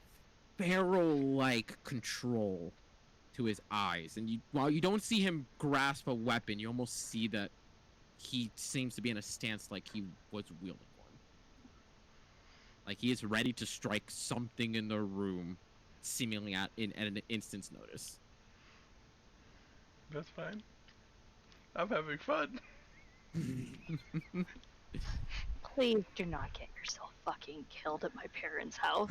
pharaoh-like control to his eyes. And while you don't see him grasp a weapon, you almost see that he seems to be in a stance like he was wielding one. Like he is ready to strike something in the room, seemingly at an instant's notice. That's fine. I'm having fun. Please do not get yourself fucking killed at my parents' house.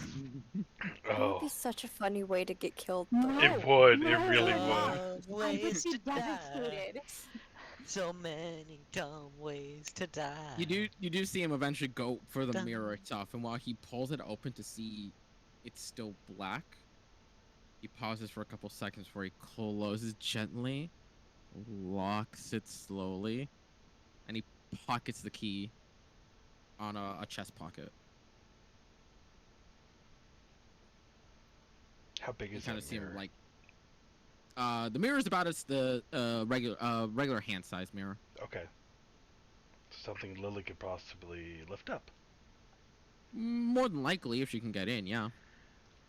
That would Oh, be such a funny way to get killed. No. it would. It No. really would. I would Ways be to die. devastated. So many dumb ways to die. You do see him eventually go for the Dun. mirror itself, and while he pulls it open to see it's still black, he pauses for a couple seconds before he closes gently, locks it slowly, and he pockets the key on a chest pocket. How big You is kind that of see him mirror? like the mirror is about as the regular hand size mirror. Okay. Something Lily could possibly lift up. More than likely, if she can get in, yeah,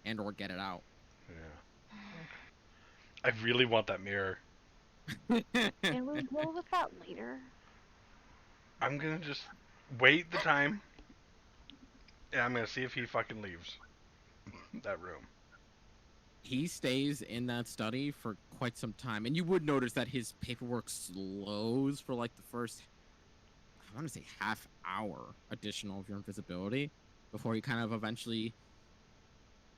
and or get it out. Yeah. I really want that mirror. Can we deal with that later? I'm gonna just wait the time, and I'm gonna see if he fucking leaves that room. He stays in that study for quite some time, and you would notice that his paperwork slows for like the first, I want to say, half hour additional of your invisibility before he kind of eventually.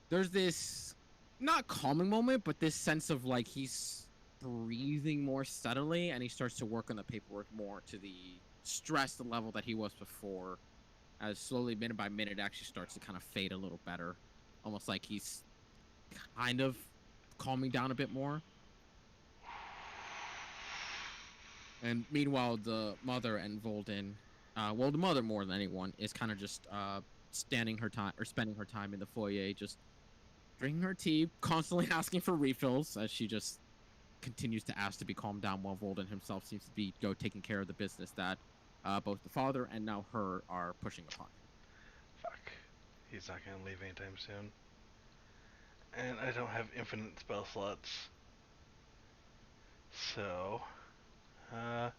There's this not calming moment, but this sense of like he's breathing more steadily, and he starts to work on the paperwork more to the stress level that he was before. As slowly, minute by minute, it actually starts to kind of fade a little better, almost like he's kind of calming down a bit more. And meanwhile, the mother and Volden, well, the mother more than anyone is kind of just standing her time or spending her time in the foyer, just drinking her tea, constantly asking for refills as she just continues to ask to be calmed down, while Volden himself seems to be taking care of the business that both the father and now her are pushing upon him. Fuck. He's not gonna leave anytime soon. And I don't have infinite spell slots. So, uh.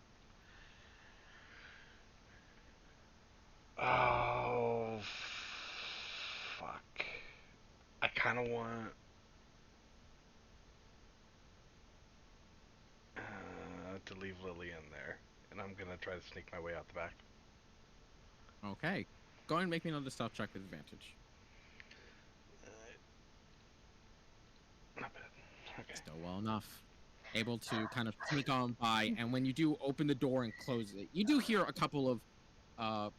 Oh. Fuck. I kinda want. To leave Lily in there. And I'm gonna try to sneak my way out the back. Okay, go ahead and make me another stealth check with advantage. Not bad. Okay. Still well enough. Able to kind of sneak on by, and when you do open the door and close it, you do hear a couple of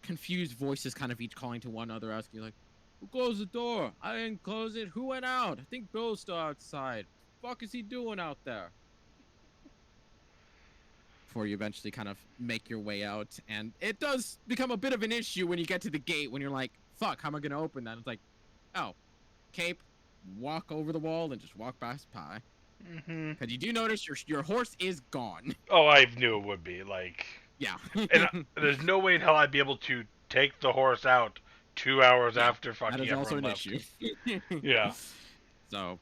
confused voices kind of each calling to one another, asking like, "Who closed the door? I didn't close it. Who went out? I think Bill's still outside. What the fuck is he doing out there?" Before you eventually kind of make your way out, and it does become a bit of an issue when you get to the gate, when you're like, "Fuck, how am I gonna open that?" It's like, "Oh, cape, walk over the wall and just walk past by." Mm-hmm. Because you do notice your horse is gone. Oh, I knew it would be. Like, Yeah. and there's no way in hell I'd be able to take the horse out 2 hours Yeah, after that fucking is also everyone an left. issue. Yeah. So,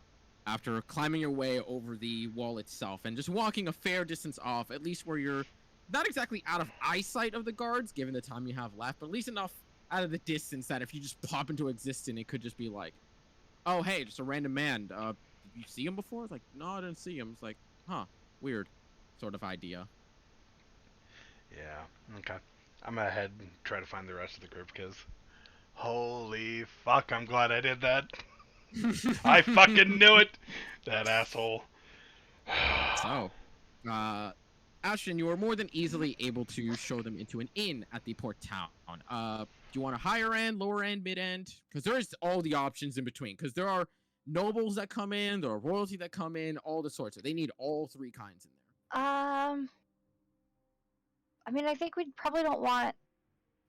after climbing your way over the wall itself and just walking a fair distance off, at least where you're not exactly out of eyesight of the guards, given the time you have left, but at least enough out of the distance that if you just pop into existence, it could just be like, "Oh, hey, just a random man. Did you see him before?" It's like, "No, I didn't see him." It's like, "Huh, weird," sort of idea. Yeah. Okay. I'm gonna head and try to find the rest of the group because holy fuck, I'm glad I did that. I fucking knew it. That asshole. So, Ashton, you are more than easily able to show them into an inn at the port town. Do you want a higher end, lower end, mid end? Because there's all the options in between. Because there are nobles that come in, there are royalty that come in, all the sorts. So they need all three kinds in there. I mean, I think we probably don't want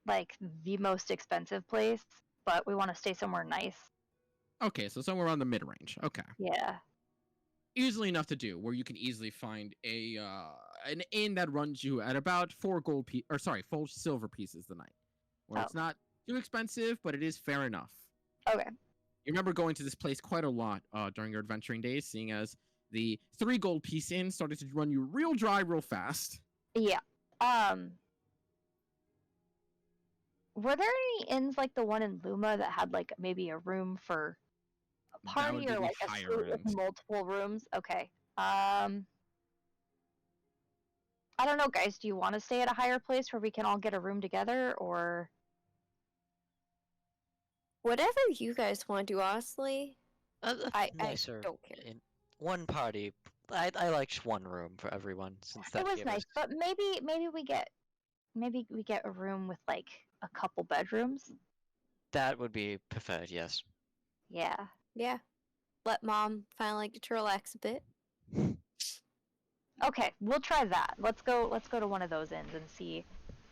like the most expensive place, but we want to stay somewhere nice. Okay, so somewhere around the mid range. Okay, Yeah. easily enough to do, where you can easily find a an inn that runs you at about 4 silver pieces the night, where Oh. it's not too expensive, but it is fair enough. Okay. You remember going to this place quite a lot during your adventuring days, seeing as the 3 gold piece inn started to run you real dry, real fast. Yeah. Were there any inns like the one in Luma that had like maybe a room for a That would party be or the like a higher suite with end. multiple rooms? Okay. I don't know, guys. Do you want to stay at a higher place where we can all get a room together, or? Whatever you guys want to do, honestly, I Nicer. don't care. In one party, I liked one room for everyone since that It was gave nice, us. but maybe we get a room with like a couple bedrooms. That would be preferred, yes. Yeah. Yeah. Let mom finally get to relax a bit. Okay, we'll try that. Let's go to one of those inns and see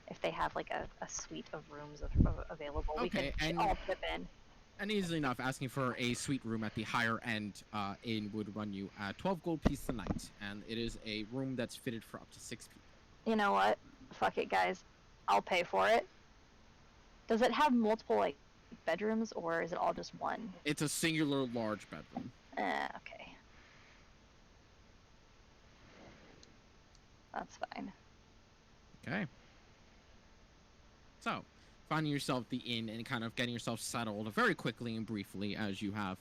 if they have like a suite of rooms available. We Okay, could and all chip in. And easily enough, asking for a suite room at the higher end inn would run you 12 gold pieces a night, and it is a room that's fitted for up to 6 people. You know what? Fuck it, guys. I'll pay for it. Does it have multiple like bedrooms, or is it all just one? It's a singular large bedroom. Okay. That's fine. Okay. So, finding yourself the inn and kind of getting yourself settled very quickly and briefly as you have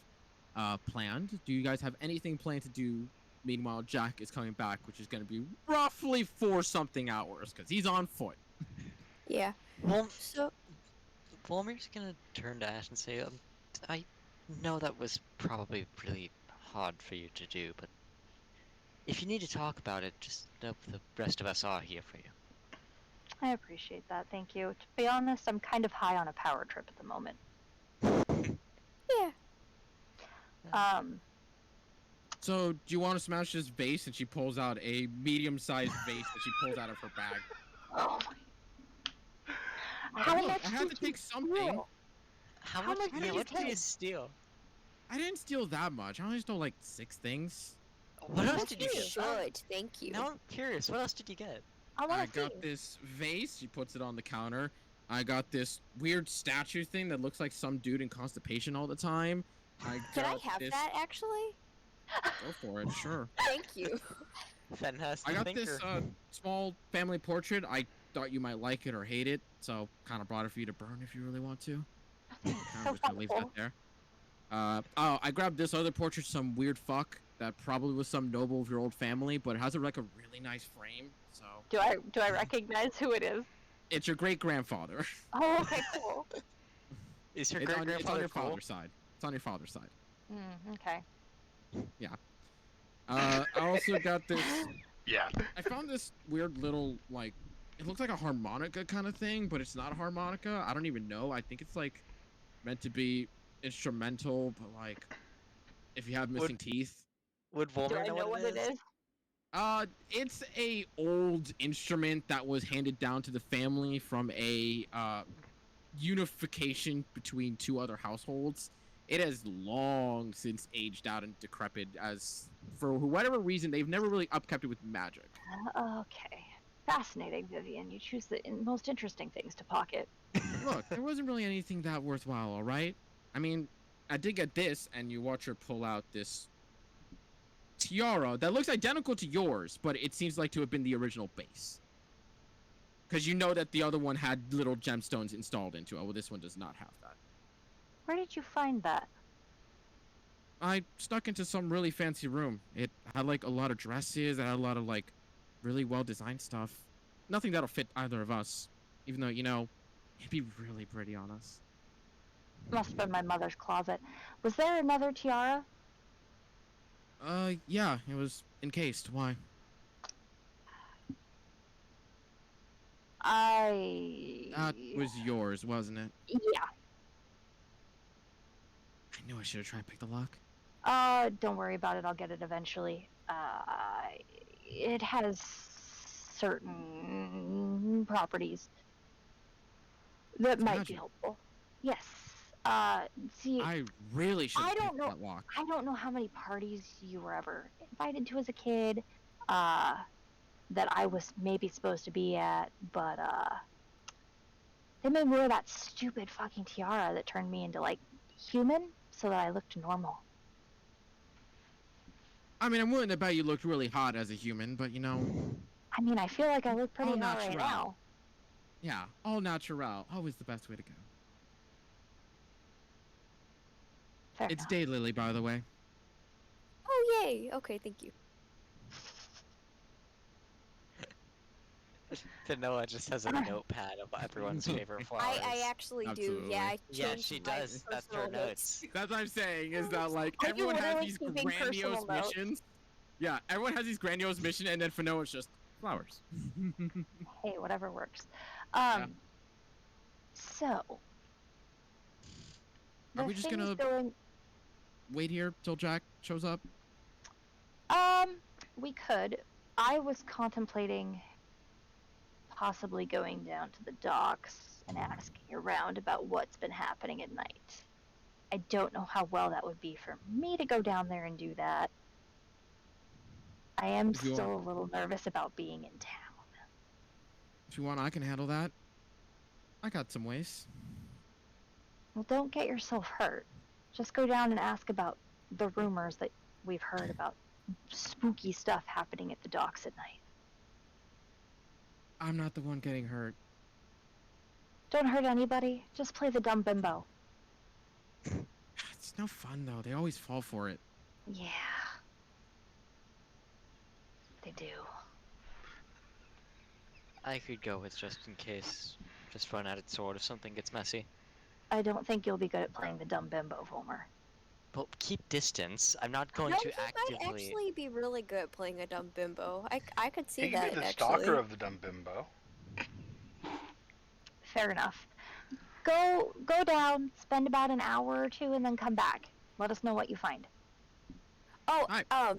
planned. Do you guys have anything planned to do? Meanwhile, Jack is coming back, which is going to be roughly 4-something hours because he's on foot. Yeah. Well, So Volmir's gonna turn to Ash and say, I know that was probably really hard for you to do, but if you need to talk about it, just know the rest of us are here for you. I appreciate that. Thank you. To be honest, I'm kind of high on a power trip at the moment. yeah. So, do you want to smash this vase? And she pulls out a medium-sized vase that she pulls out of her bag. Oh my. Look, How I much had to did you take something. steal? How How much? much Yeah, did what you did you take? steal? I didn't steal that much. I only stole like 6 things. What else As did you you get? should. Thank you. Now I'm curious. What else did you get? I I want to see. got this vase. She puts it on the counter. I got this weird statue thing that looks like some dude in constipation all the time. Can I got have this. that actually? Go for it, sure. Thank you. Fen has to I got think this small family portrait. I thought you might like it or hate it, so kind of brought it for you to burn if you really want to. I'm So just gonna leave that thoughtful. there. Oh, I grabbed this other portrait, some weird fuck that probably was some noble of your old family, but it has like a really nice frame. So Do I recognize who it is? it's your great grandfather. Oh, okay, cool. Is your It's on great-grandfather your cool? father's side. It's on your father's side. Okay. I also got this. Yeah. I found this weird little like. It looks like a harmonica kind of thing, but it's not a harmonica. I don't even know. I think it's like meant to be instrumental, but like if you have missing teeth. Would Do Volmir I know what it is? It's a old instrument that was handed down to the family from a unification between 2 other households. It has long since aged out and decrepit, as for whatever reason they've never really upkept it with magic. Okay. Fascinating, Vivian. You choose the most interesting things to pocket. Look, there wasn't really anything that worthwhile, all right? I mean, I did get this, and you watch her pull out this tiara that looks identical to yours, but it seems like to have been the original base. Because you know that the other one had little gemstones installed into it. Well, this one does not have that. Where did you find that? I snuck into some really fancy room. It had like a lot of dresses. It had a lot of like really well designed stuff. Nothing that'll fit either of us. Even though, you know, it'd be really pretty on us. Must have been my mother's closet. Was there another tiara? Yeah, it was encased. Why? That was yours, wasn't it? Yeah. I knew I should have tried to pick the lock. Don't worry about it. I'll get it eventually. It has certain properties that It's might magic. be helpful. Yes. See, I really should I have don't picked know- that lock. I don't know how many parties you were ever invited to as a kid, that I was maybe supposed to be at, but, they made me wear that stupid fucking tiara that turned me into, like, human so that I looked normal. I mean, I'm willing to bet you looked really hot as a human, but you know, I mean, I feel like I look pretty All hot right natural. now. yeah, all natural. Always the best way to go. Fair It's enough. Daylily, by the way. Oh yay! Okay, thank you. Vanilla just has a notepad of everyone's favorite flowers. I actually do. Yeah, I Yeah, changed she my does. That's her personal notes. That's what I'm saying, is that like Are you everyone has literally these keeping grandiose personal notes? missions. Yeah, everyone has these grandiose missions, and then Fanoa's just flowers. Hey, whatever works. Yeah. So. Are the we just thing's gonna- going? Wait here till Jack shows up. We could. I was contemplating possibly going down to the docks and asking around about what's been happening at night. I don't know how well that would be for me to go down there and do that. I am If you still want- a little nervous about being in town. If you want, I can handle that. I got some ways. Well, don't get yourself hurt. Just go down and ask about the rumors that we've heard about spooky stuff happening at the docks at night. I'm not the one getting hurt. Don't hurt anybody. Just play the dumb bimbo. It's no fun though. They always fall for it. Yeah. They do. I could go with just in case. Just for an added sword if something gets messy. I don't think you'll be good at playing the dumb bimbo, Vollmer. But keep distance. I'm not going I to think I'd actively. actually be really good at playing a dumb bimbo. I could see He can that be the actually. stalker of the dumb bimbo. Fair enough. Go down, spend about an hour or two, and then come back. Let us know what you find. Oh, Hi.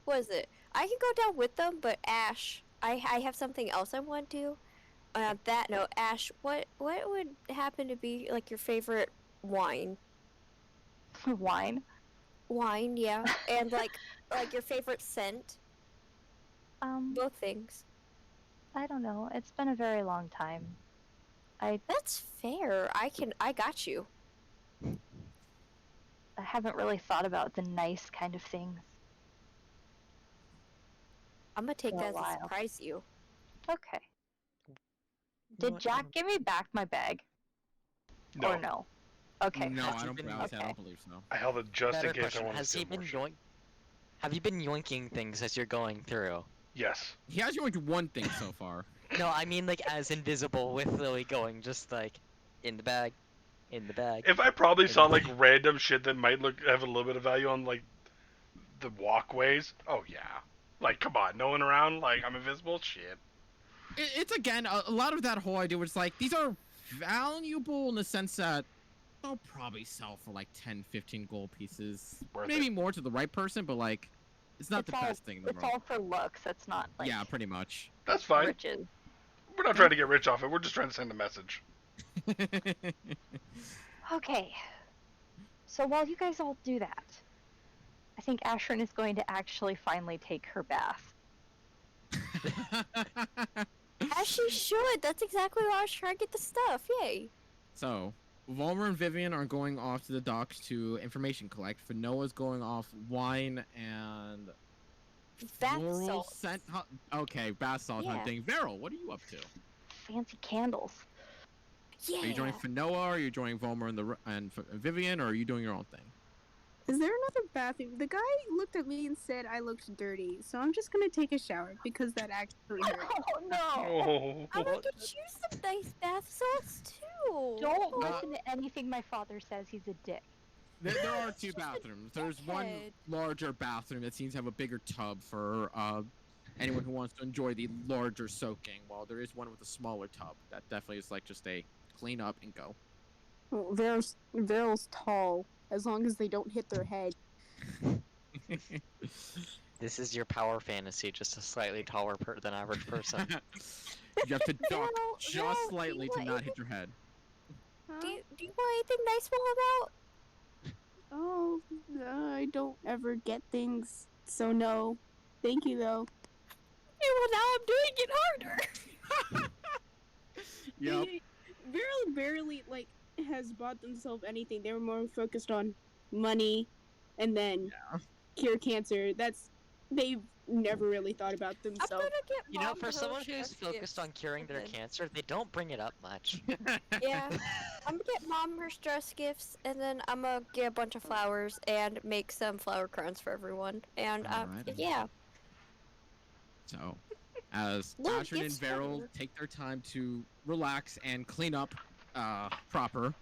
what is it? I can go down with them, but Ash, I have something else I want to. On that note, Ash, what would happen to be like your favorite wine? Wine. Wine, yeah, and like your favorite scent. Both things. I don't know. It's been a very long time. That's fair. I got you. I haven't really thought about the nice kind of things. I'm gonna take For a that as a while. surprise you. Okay. You know Did what, Jack give me back my bag? No, Or no? Okay. No, Has I he don't. been- I Okay. don't believe so. I held it just Better in case question. I wanted to Has he steal been more shit. Have you been yoinking things as you're going through? Yes. He has only one thing so far. No, I mean like as invisible with Lily going, just like in the bag, in the bag. If I probably saw like Everything. random shit that might have a little bit of value on like the walkways, oh yeah. Like, come on, no one around. Like, I'm invisible. Shit. It's again a lot of that whole idea was like these are valuable in the sense that they'll probably sell for like 10, 15 gold pieces, Worth maybe more to the right person, but like it's not It's the all- best thing in the It's world. all for looks. It's not like Yeah, pretty much. That's fine. riches. We're not trying to get rich off it. We're just trying to send a message. Okay. So while you guys all do that, I think Ashrin is going to actually finally take her bath. As she should. That's exactly why I was trying to get the stuff. Yay. So, Volmer and Vivian are going off to the docks to information collect. Finoa's going off wine and Bath floral salts. scent. Okay, bath salt Yeah. hunting. Veryl, what are you up to? Fancy candles. Yeah. Are you joining Finoa? Are you joining Volmer and Vivian? Or are you doing your own thing? Is there another bathroom? The guy looked at me and said I looked dirty, so I'm just gonna take a shower because that actually hurt. Oh no! Oh. I'm gonna get you some nice bath salts too. Don't Oh, listen to anything my father says. He's a dick. There are two Just a bathrooms. There's one dickhead. larger bathroom that seems to have a bigger tub for anyone who wants to enjoy the larger soaking, while there is one with a smaller tub that definitely is like just a clean up and go. Well, Veryl's tall, as long as they don't hit their head. This is your power fantasy, just a slightly taller than average person. You have to duck Veryl, just Veryl, slightly do to you not want hit your head. Huh? Do you want anything nice while I'm out? Oh, I don't ever get things, so no. Thank you though. Yeah, well, now I'm doing it harder. Yep. Veryl barely has bought themselves anything. They were more focused on money, and then cure cancer. They've never really thought about I'm themselves. gonna get You know, Mom for her someone who's stress focused gifts on curing their and then- cancer, they don't bring it up much. Yeah, I'm gonna get Mom her stress gifts, and then I'm gonna get a bunch of flowers and make some flower crowns for everyone. And Alright. yeah, So, as Look, Ashton and it's Veryl fun. take their time to relax and clean up proper,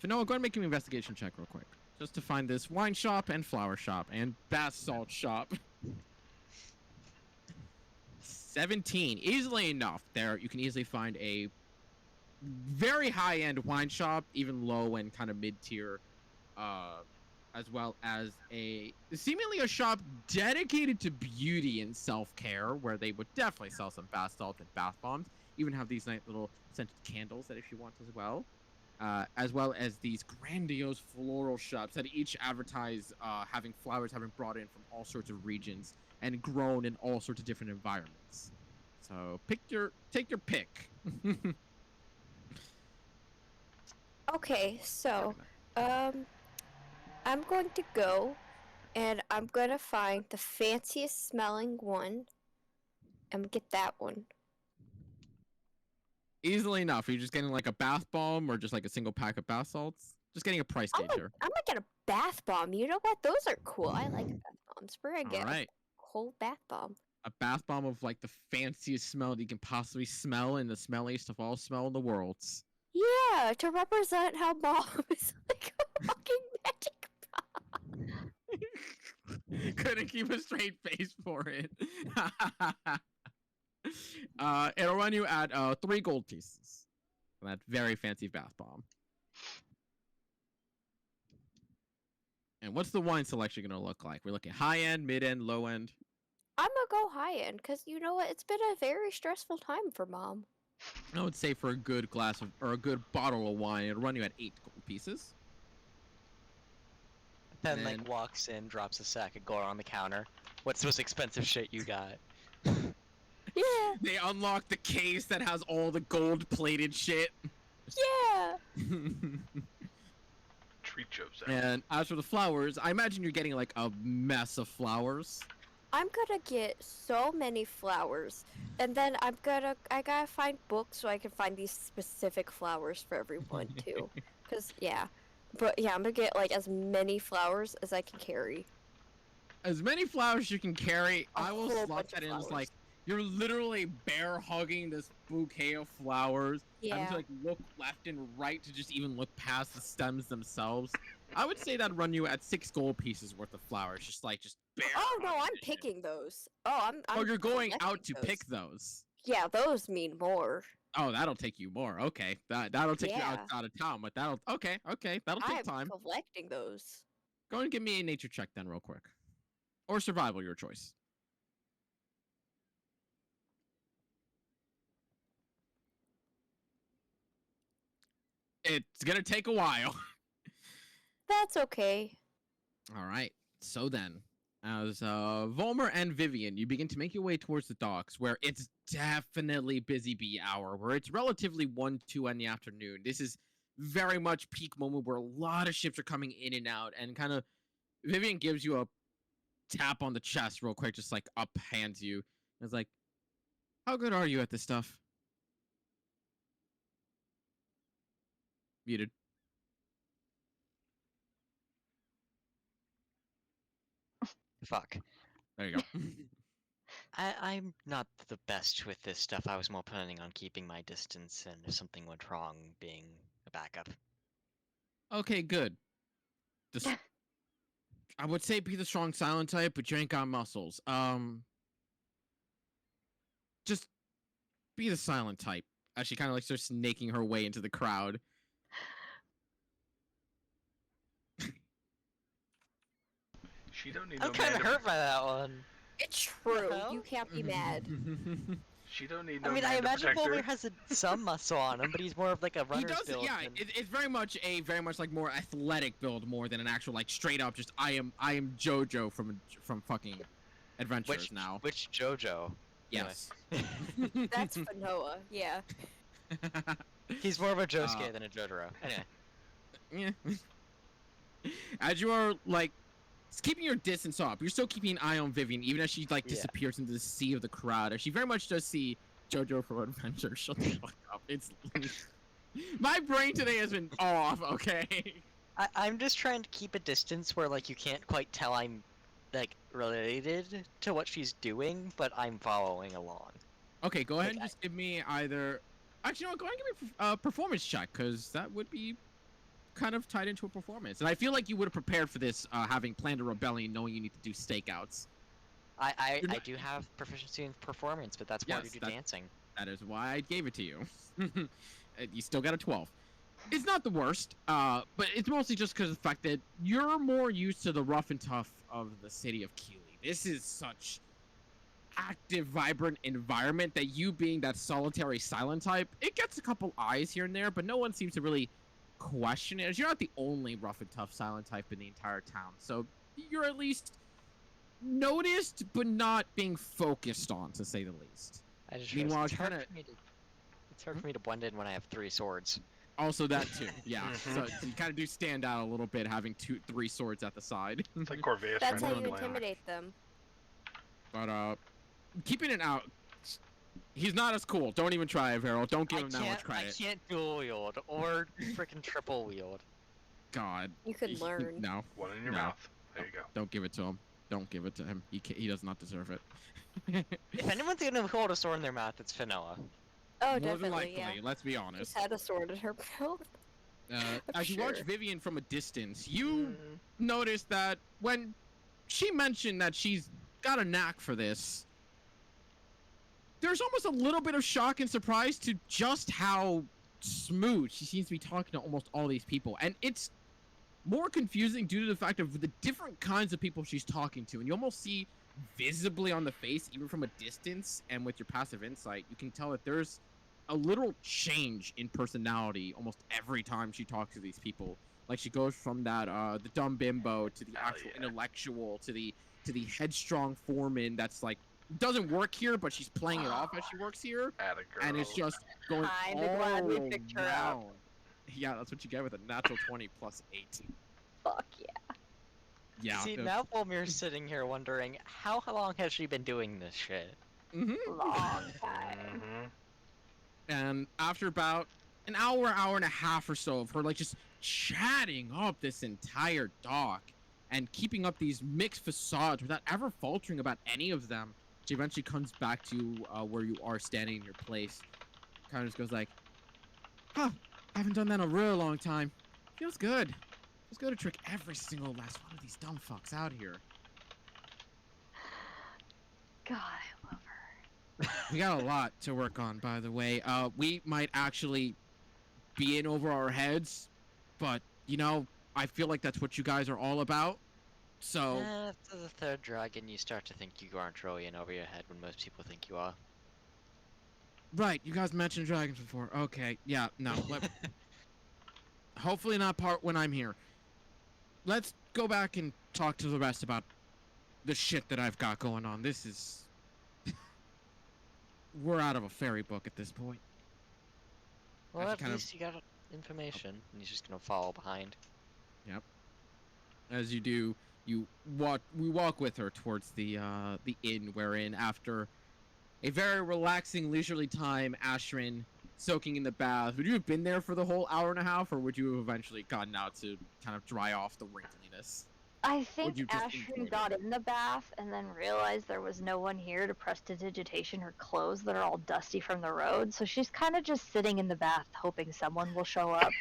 Finoa, go ahead and make an investigation check real quick. Just to find this wine shop and flower shop and bath salt shop. 17. Easily enough. There, you can easily find a very high-end wine shop, even low and kind of mid-tier as well as seemingly a shop dedicated to beauty and self-care, where they would definitely sell some bath salts and bath bombs. Even have these nice little scented candles that if you want as well as these grandiose floral shops that each advertise having flowers having brought in from all sorts of regions and grown in all sorts of different environments. So take your pick. Okay, so I'm going to go and I'm gonna find the fanciest smelling one and get that one. Easily enough. Are you just getting like a bath bomb or just like a single pack of bath salts? Just getting a price gauge here. I'm gonna get a bath bomb. You know what? Those are cool. I like bath bombs. We're gonna get All right. a whole bath bomb. A bath bomb of like the fanciest smell that you can possibly smell and the smelliest of all smell in the world. Yeah, to represent how mom is like a fucking magic bomb. Couldn't keep a straight face for it. It'll run you at 3 gold pieces. That very fancy bath bomb. And what's the wine selection gonna look like? We're looking high end, mid end, low end. I'm gonna go high end because you know what? It's been a very stressful time for mom. I would say for a good glass of or a good bottle of wine, it'll run you at 8 gold pieces. Ben And like walks in, drops a sack of gold on the counter. What's the most expensive shit you got? Yeah, they unlock the case that has all the gold-plated shit. yeah. Treat yourself. And as for the flowers, I imagine you're getting like a mess of flowers. I'm gonna get so many flowers, and then I gotta find books so I can find these specific flowers for everyone too. Cause yeah, but yeah, I'm gonna get like as many flowers as I can carry. As many flowers as you can carry, A I will whole slot bunch that of in as flowers. like you're literally bear hugging this bouquet of flowers. Having Yeah. to like look left and right to just even look past the stems themselves. I would say that'd run you at 6 gold pieces worth of flowers, just bear. Oh no, hugging I'm this shit. picking those. Oh, I'm. Oh, you're going collecting out to those. pick those. Yeah, those mean more. Oh, that'll take you more. Okay, that'll take you Yeah. outside of town, but that'll that'll take I'm time. collecting those. Go and give me a nature check then, real quick, or survival, your choice. It's gonna take a while. That's okay. All right. So then, as Volmer and Vivian, you begin to make your way towards the docks, where it's definitely busy bee hour, where it's relatively 1-2 in the afternoon. This is very much peak moment where a lot of ships are coming in and out, and kind of Vivian gives you a tap on the chest real quick, just like uphands you. It's like, how good are you at this stuff? Muted. Fuck. There you go. I'm not the best with this stuff. I was more planning on keeping my distance and if something went wrong, being a backup. Okay, good. I would say be the strong silent type, but you ain't got muscles. Just be the silent type. As she kind of like starts snaking her way into the crowd. She don't need I'm no kind man of to hurt by that one. It's true. hell? You can't be mad. She don't need no I mean, man I to imagine protect Volmer her. has some muscle on him, but he's more of like a He runner's does, build. yeah. than- It's very much like more athletic build more than an actual like straight up just I am JoJo from fucking Adventures now. Which JoJo? Yes. That's Fanoa. Yeah. He's more of a Josuke than a Jotaro. Anyway. Yeah. As you are like keeping your distance up, you're still keeping an eye on Vivian, even as she like Yeah. disappears into the sea of the crowd. As she very much does see JoJo from Adventure. Shut the fuck up. It's my brain today has been off. Okay. I'm just trying to keep a distance where like you can't quite tell I'm like related to what she's doing, but I'm following along. Okay. Go ahead and Okay. just give me either. Actually, no. Go ahead and give me a performance check, because that would be kind of tied into a performance. And I feel like you would have prepared for this, having planned a rebellion, knowing you need to do stakeouts. I You're not- do have proficiency in performance, but that's why Yes, we do that- dancing. That is why I gave it to you. You still got a 12. It's not the worst, but it's mostly just because of the fact that you're more used to the rough and tough of the city of Keeley. This is such active, vibrant environment that you being that solitary silent type, it gets a couple eyes here and there, but no one seems to really question it. As you're not the only rough and tough silent type in the entire town, so you're at least noticed, but not being focused on, to say the least. I just Meanwhile, realized it's it's hard for me to blend in when I have 3 swords. Also that too, yeah. Mhm. So you kind of do stand out a little bit having 3 swords at the side. It's like Corvus That's trying how to you blend. intimidate them. But keeping it out, he's not as cool. Don't even try it, Harold. Don't give him that much I credit. can't dual wield or freaking triple wield. God. You could learn. No, One in your No. mouth. There you go. don't give it to him. Don't give it to him. He does not deserve it. If anyone's gonna hold a sword in their mouth, it's Fenella. Oh, More than definitely, likely, yeah. let's be She's honest. had a sword in her mouth. As you watch sure. Vivian from a distance, you notice that when she mentioned that she's got a knack for this, there's almost a little bit of shock and surprise to just how smooth she seems to be talking to almost all these people. And it's more confusing due to the fact of the different kinds of people she's talking to. And you almost see visibly on the face, even from a distance, and with your passive insight, you can tell that there's a little change in personality almost every time she talks to these people. Like she goes from that the dumb bimbo to the actual intellectual to the headstrong foreman that's like doesn't work here, but she's playing it off as she works here, Atta girl. and it's just going Kinda glad we all picked her up. around. Yeah, that's what you get with a natural 20 plus 8. Fuck yeah. Yeah. See, now Volmir's sitting here wondering, how long has she been doing this shit? Long time. Mhm. And after about an hour and a half or so of her like just chatting up this entire dock and keeping up these mixed facades without ever faltering about any of them, she eventually comes back to where you are standing in your place. Kind of just goes like, huh, I haven't done that in a real long time. Feels good. Feels good to trick every single last one of these dumb fucks out here. God, I love her. We got a lot to work on, by the way. We might actually be in over our heads, but, you know, I feel like that's what you guys are all about. So, After the 3rd dragon, you start to think you aren't really in over your head when most people think you are. right, you guys mentioned dragons before. Okay, yeah, no. Hopefully not part when I'm here. Let's go back and talk to the rest about the shit that I've got going on. This is... We're out of a fairy book at this point. Well, That's at kind of- least you got information, and he's just gonna follow behind. As you do, we walk with her towards the inn, wherein after a very relaxing, leisurely time, Ashrin soaking in the bath. Would you have been there for the whole hour and a half, or would you have eventually gotten out to kind of dry off the wrinkliness? I think you just Ashrin enjoyed got it? in the bath and then realized there was no one here to prestidigitation her clothes that are all dusty from the road, so she's kind of just sitting in the bath hoping someone will show up.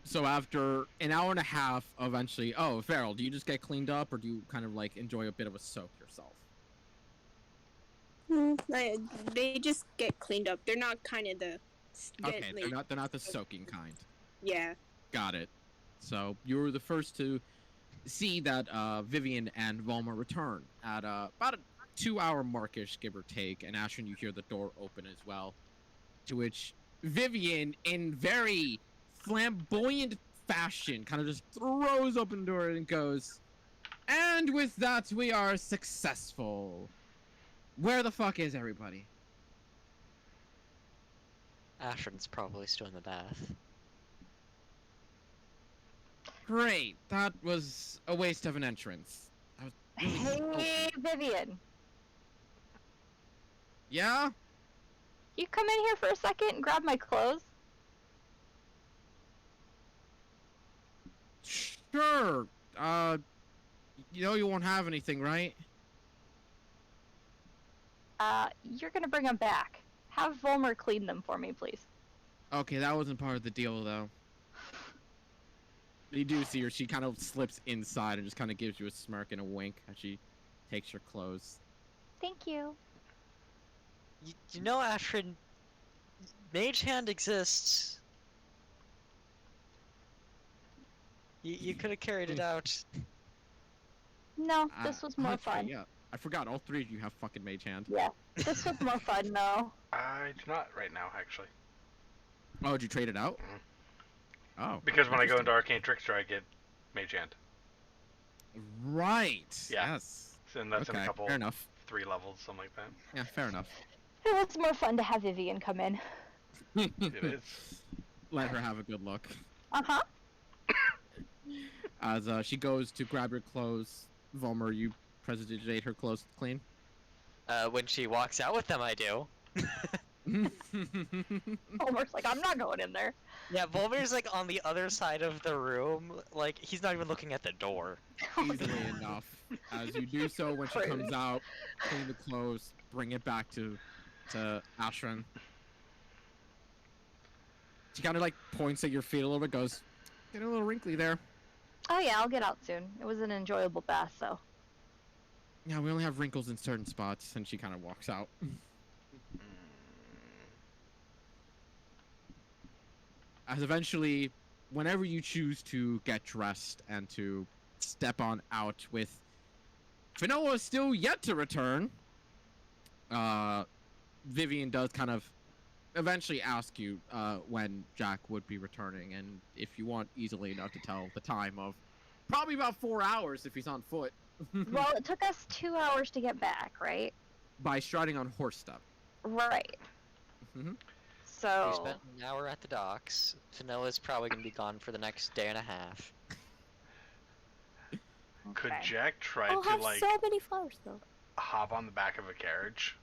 So after an hour and a half, eventually, oh, Farrell, do you just get cleaned up, or do you kind of like enjoy a bit of a soak yourself? They just get cleaned up. They're not kind of the. Okay, they're not the soaking kind. Yeah. Got it. So you were the first to see that Vivian and Volma return at about a 2-hour markish, give or take, and Ashton, you hear the door open as well. To which Vivian, in very flamboyant fashion, kind of just throws open the door and goes, "And with that, we are successful. Where the fuck is everybody?" Ashton's probably still in the bath. Great. That was a waste of an entrance. I was really Hey, Vivian, Yeah? you come in here for a second and grab my clothes? Sure. You know you won't have anything, right? You're gonna bring them back. Have Volmer clean them for me, please. Okay, that wasn't part of the deal, though. You do see her, she kind of slips inside and just kind of gives you a smirk and a wink as she takes your clothes. Thank you. You know, Ashton, Mage Hand exists. You could have carried it out. No, this was more That's right, fun. yeah. I forgot, all three of you have fucking mage hand. Yeah, this was more fun though. I do not right now, actually. Oh, did you trade it out? Mhm. Oh. Because when I go interesting. into Arcane Trickster, I get Mage Hand. Right. Yeah. Yes. And that's in Okay, a couple, fair enough. 3 levels, something like that. Yeah, fair enough. It was more fun to have Vivian come in. It is. Let her have a good look. Uh-huh. As she goes to grab your clothes, Vomer, you prestidigitate her clothes clean. When she walks out with them, I do. Homer's like, I'm not going in there. Yeah, Volmir's like on the other side of the room. Like, he's not even looking at the door. Easily enough. As you do so, when she comes out, clean the clothes, bring it back to Ashran. She kind of like points at your feet a little bit, goes, "Getting a little wrinkly there." Oh yeah, I'll get out soon. It was an enjoyable bath, so. Yeah, we only have wrinkles in certain spots, and she kind of walks out. As eventually, whenever you choose to get dressed and to step on out with Finoa still yet to return, Vivian does kind of eventually ask you when Jack would be returning, and if you want easily enough to tell the time of probably about 4 hours if he's on foot. Well, it took us 2 hours to get back, right? By striding on horse stuff. Right. Mhm. We So. spent an hour at the docks. Finoa's probably gonna be gone for the next day and a half. Could Okay. Jack try I'll to, have like, so many flowers though. hop on the back of a carriage?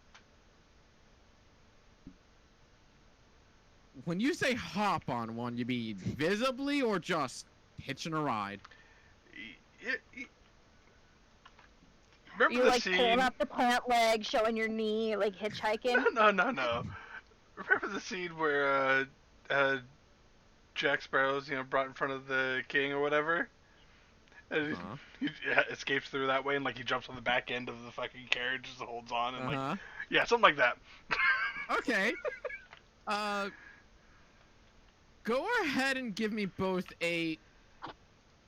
When you say hop on one, you mean visibly or just hitching a ride? Remember You're the like scene? pulling up the plant leg, showing your knee, like hitchhiking. No. Remember the scene where Jack Sparrow's, brought in front of the king or whatever? And Uh-huh. he escapes through that way, and like he jumps on the back end of the fucking carriage, just holds on, and Uh-huh. like, yeah, something like that. Okay. Go ahead and give me both a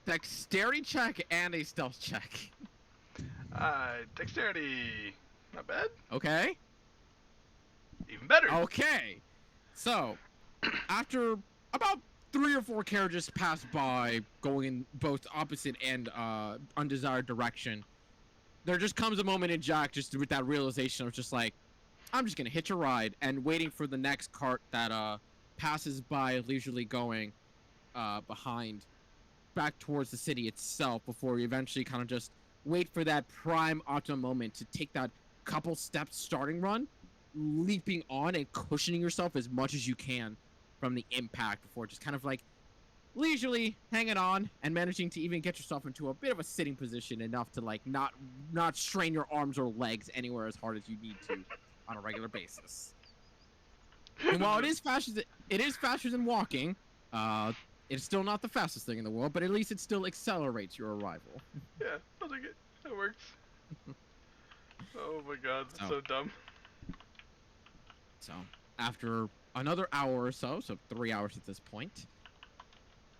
dexterity check and a stealth check. Dexterity, not bad. Okay? Even better. Okay. So, after about 3 or 4 carriages pass by, going in both opposite and undesired direction, there just comes a moment in Jack just with that realization of just like, I'm just gonna hitch a ride, and waiting for the next cart that passes by leisurely going behind back towards the city itself before you eventually kind of just wait for that prime optimum moment to take that couple steps starting run, leaping on and cushioning yourself as much as you can from the impact before just kind of like leisurely hanging on and managing to even get yourself into a bit of a sitting position enough to like not strain your arms or legs anywhere as hard as you need to on a regular basis. And while it is faster than walking, it's still not the fastest thing in the world, but at least it still accelerates your arrival. Yeah, I think it works. Oh my god, that's so dumb. So, after another hour or so 3 hours at this point,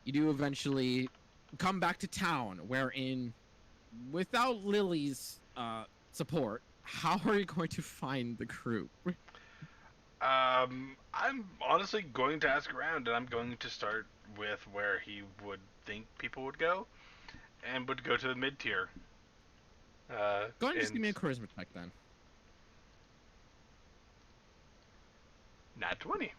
you do eventually come back to town, wherein, without Lily's support, how are you going to find the crew? I'm honestly going to ask around, and I'm going to start with where he would think people would go, and would go to the mid-tier. Go ahead and just give me a charisma check then. Nat 20.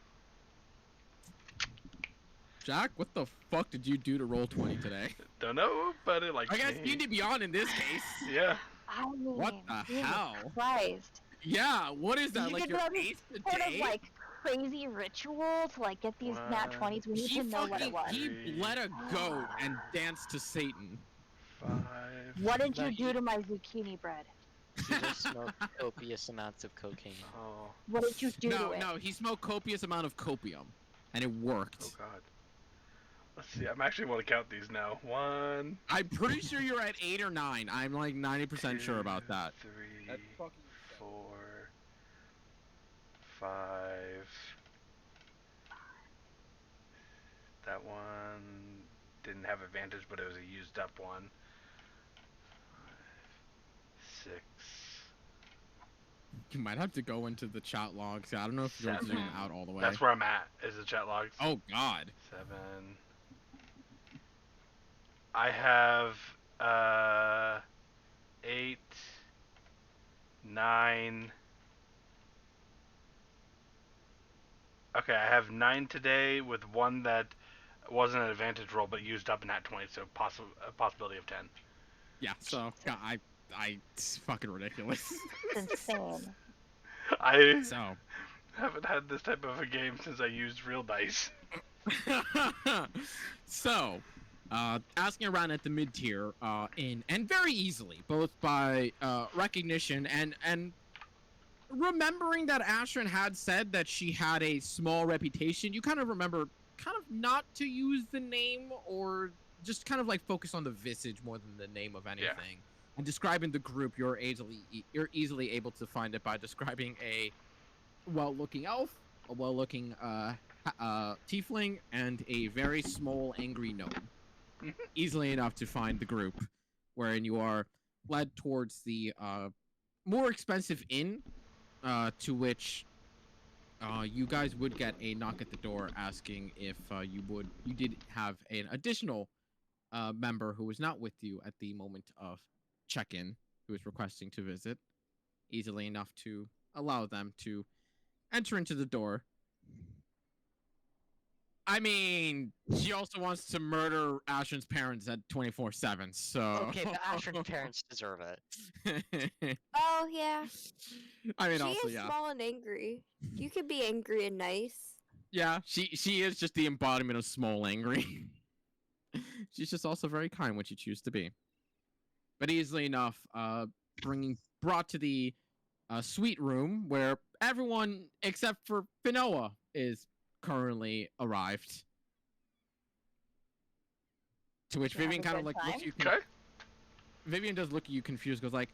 Jack, what the fuck did you do to roll 20 today? Don't know, but it likes I guess me. you did beyond in this case. Yeah. I mean, What the Jesus hell? Christ. Yeah, what is that? You Like did your that eighth a sort of day? like crazy ritual to like get these nat 20s. We need He to know what it was. he bled a goat and danced to Satan. 5. What did you No, do to my zucchini bread? He just smoked copious amounts of cocaine. Oh. What did you do to it? No, he smoked copious amount of copium, and it worked. Oh god. Let's see. I'm actually want to count these now. 1. I'm pretty sure you're at 8 or 9. I'm like 90% sure about that. 3, That's fucking 4, 5, That one didn't have advantage, but it was a used up one. 5, 6, You might have to go into the chat logs. I don't know if you're 7. zoom out all the way. That's where I'm at. Is the chat logs? Oh God. 7. I have 8, 9. Okay, I have 9 today with one that wasn't an advantage roll but used up in that 20, so a possibility of 10. Yeah. So God, it's fucking ridiculous. It's insane. I So. haven't had this type of a game since I used real dice. So, asking around at the mid tier, and very easily, both by recognition and remembering that Ashrin had said that she had a small reputation, you kind of remember kind of not to use the name or just kind of like focus on the visage more than the name of anything. Yeah. And describing the group, you're easily able to find it by describing a well-looking elf, a well-looking tiefling, and a very small angry gnome. Easily enough to find the group, wherein you are led towards the more expensive inn, to which you guys would get a knock at the door asking if you did have an additional member who was not with you at the moment of check-in, who was requesting to visit. Easily enough to allow them to enter into the door. I mean, she also wants to murder Ashton's parents at 24/7, so... Okay, but Ashton's parents deserve it. Oh yeah. I mean, She also, is yeah. small and angry. You could be angry and nice. Yeah, she is just the embodiment of small angry. She's just also very kind when she chooses to be. But easily enough, brought to the suite room where everyone except for Finoa is currently arrived. To which You have Vivian a kind of good like looks time? at you. Okay. Vivian does look at you confused, goes like,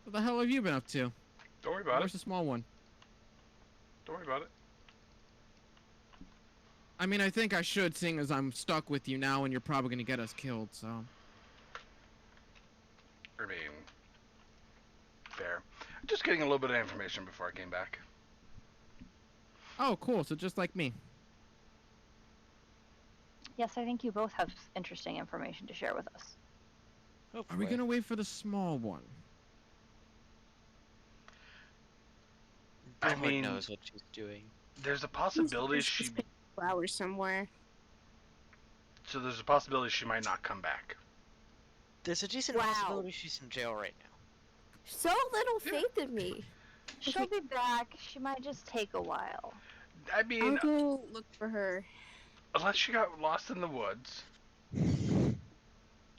"What the hell have you been up to? Don't worry about Where's it. the small one?" Don't worry about it. I mean, I think I should, seeing as I'm stuck with you now and you're probably gonna get us killed, so... I mean, fair. Just getting a little bit of information before I came back. Oh, cool, so just like me. Yes, I think you both have interesting information to share with us. Are we Hopefully. gonna wait for the small one? I Lord mean- knows what she's doing. There's a possibility There's she. just flowers somewhere. So there's a possibility she might not come back. There's a decent Wow. possibility she's in jail right now. So little faith in me. She'll be back. She might just take a while. I I'll mean, go look for her. unless she got lost in the woods.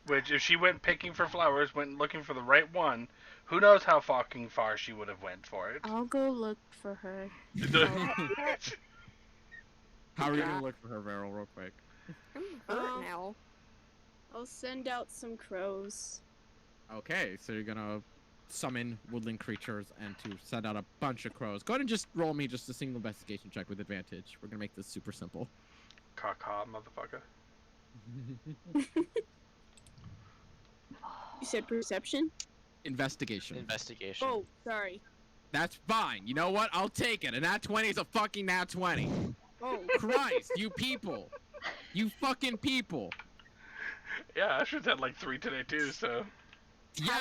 Which, if she went picking for flowers, went looking for the right one, who knows how fucking far she would have went for it. I'll go look for her. How are you gonna look for her, Varel, real quick? I'm hurt Um, now. I'll send out some crows. Okay, so you're gonna summon woodland creatures and to send out a bunch of crows. Go ahead and just roll me just a single investigation check with advantage. We're gonna make this super simple. Caw, motherfucker. You said perception? Investigation. Investigation. Oh, sorry. That's fine. You know what? I'll take it. And nat 20 is a fucking nat 20. Oh, Christ, you people. You fucking people. Yeah, I should have had like 3 today too, so. Yeah,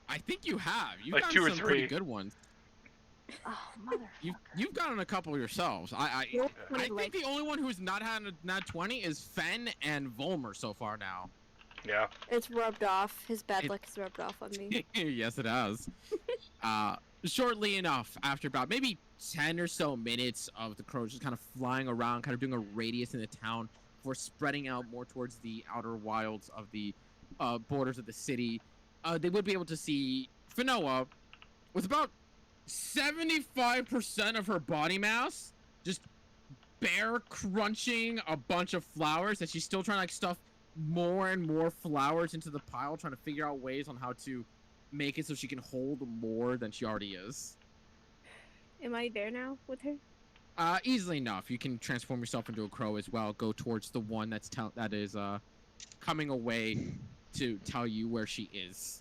I think you have. You've Like gotten 2 or some pretty 3. good ones. Oh, motherfucker. You've gotten a couple yourselves. I think like, the only one who's not had a nat 20 is Fen and Volmer so far now. Yeah. It's rubbed off. His bad It- luck is rubbed off on me. Yes, it has. Shortly enough, after about maybe 10 or so minutes of the crows just kind of flying around, kind of doing a radius in the town before spreading out more towards the outer wilds of the borders of the city, they would be able to see Finoa with about 75% of her body mass just bear crunching a bunch of flowers, and she's still trying to like stuff more and more flowers into the pile, trying to figure out ways on how to make it so she can hold more than she already is. am I there now with her? Easily enough. You can transform yourself into a crow as well. Go towards the one that is coming away to tell you where she is,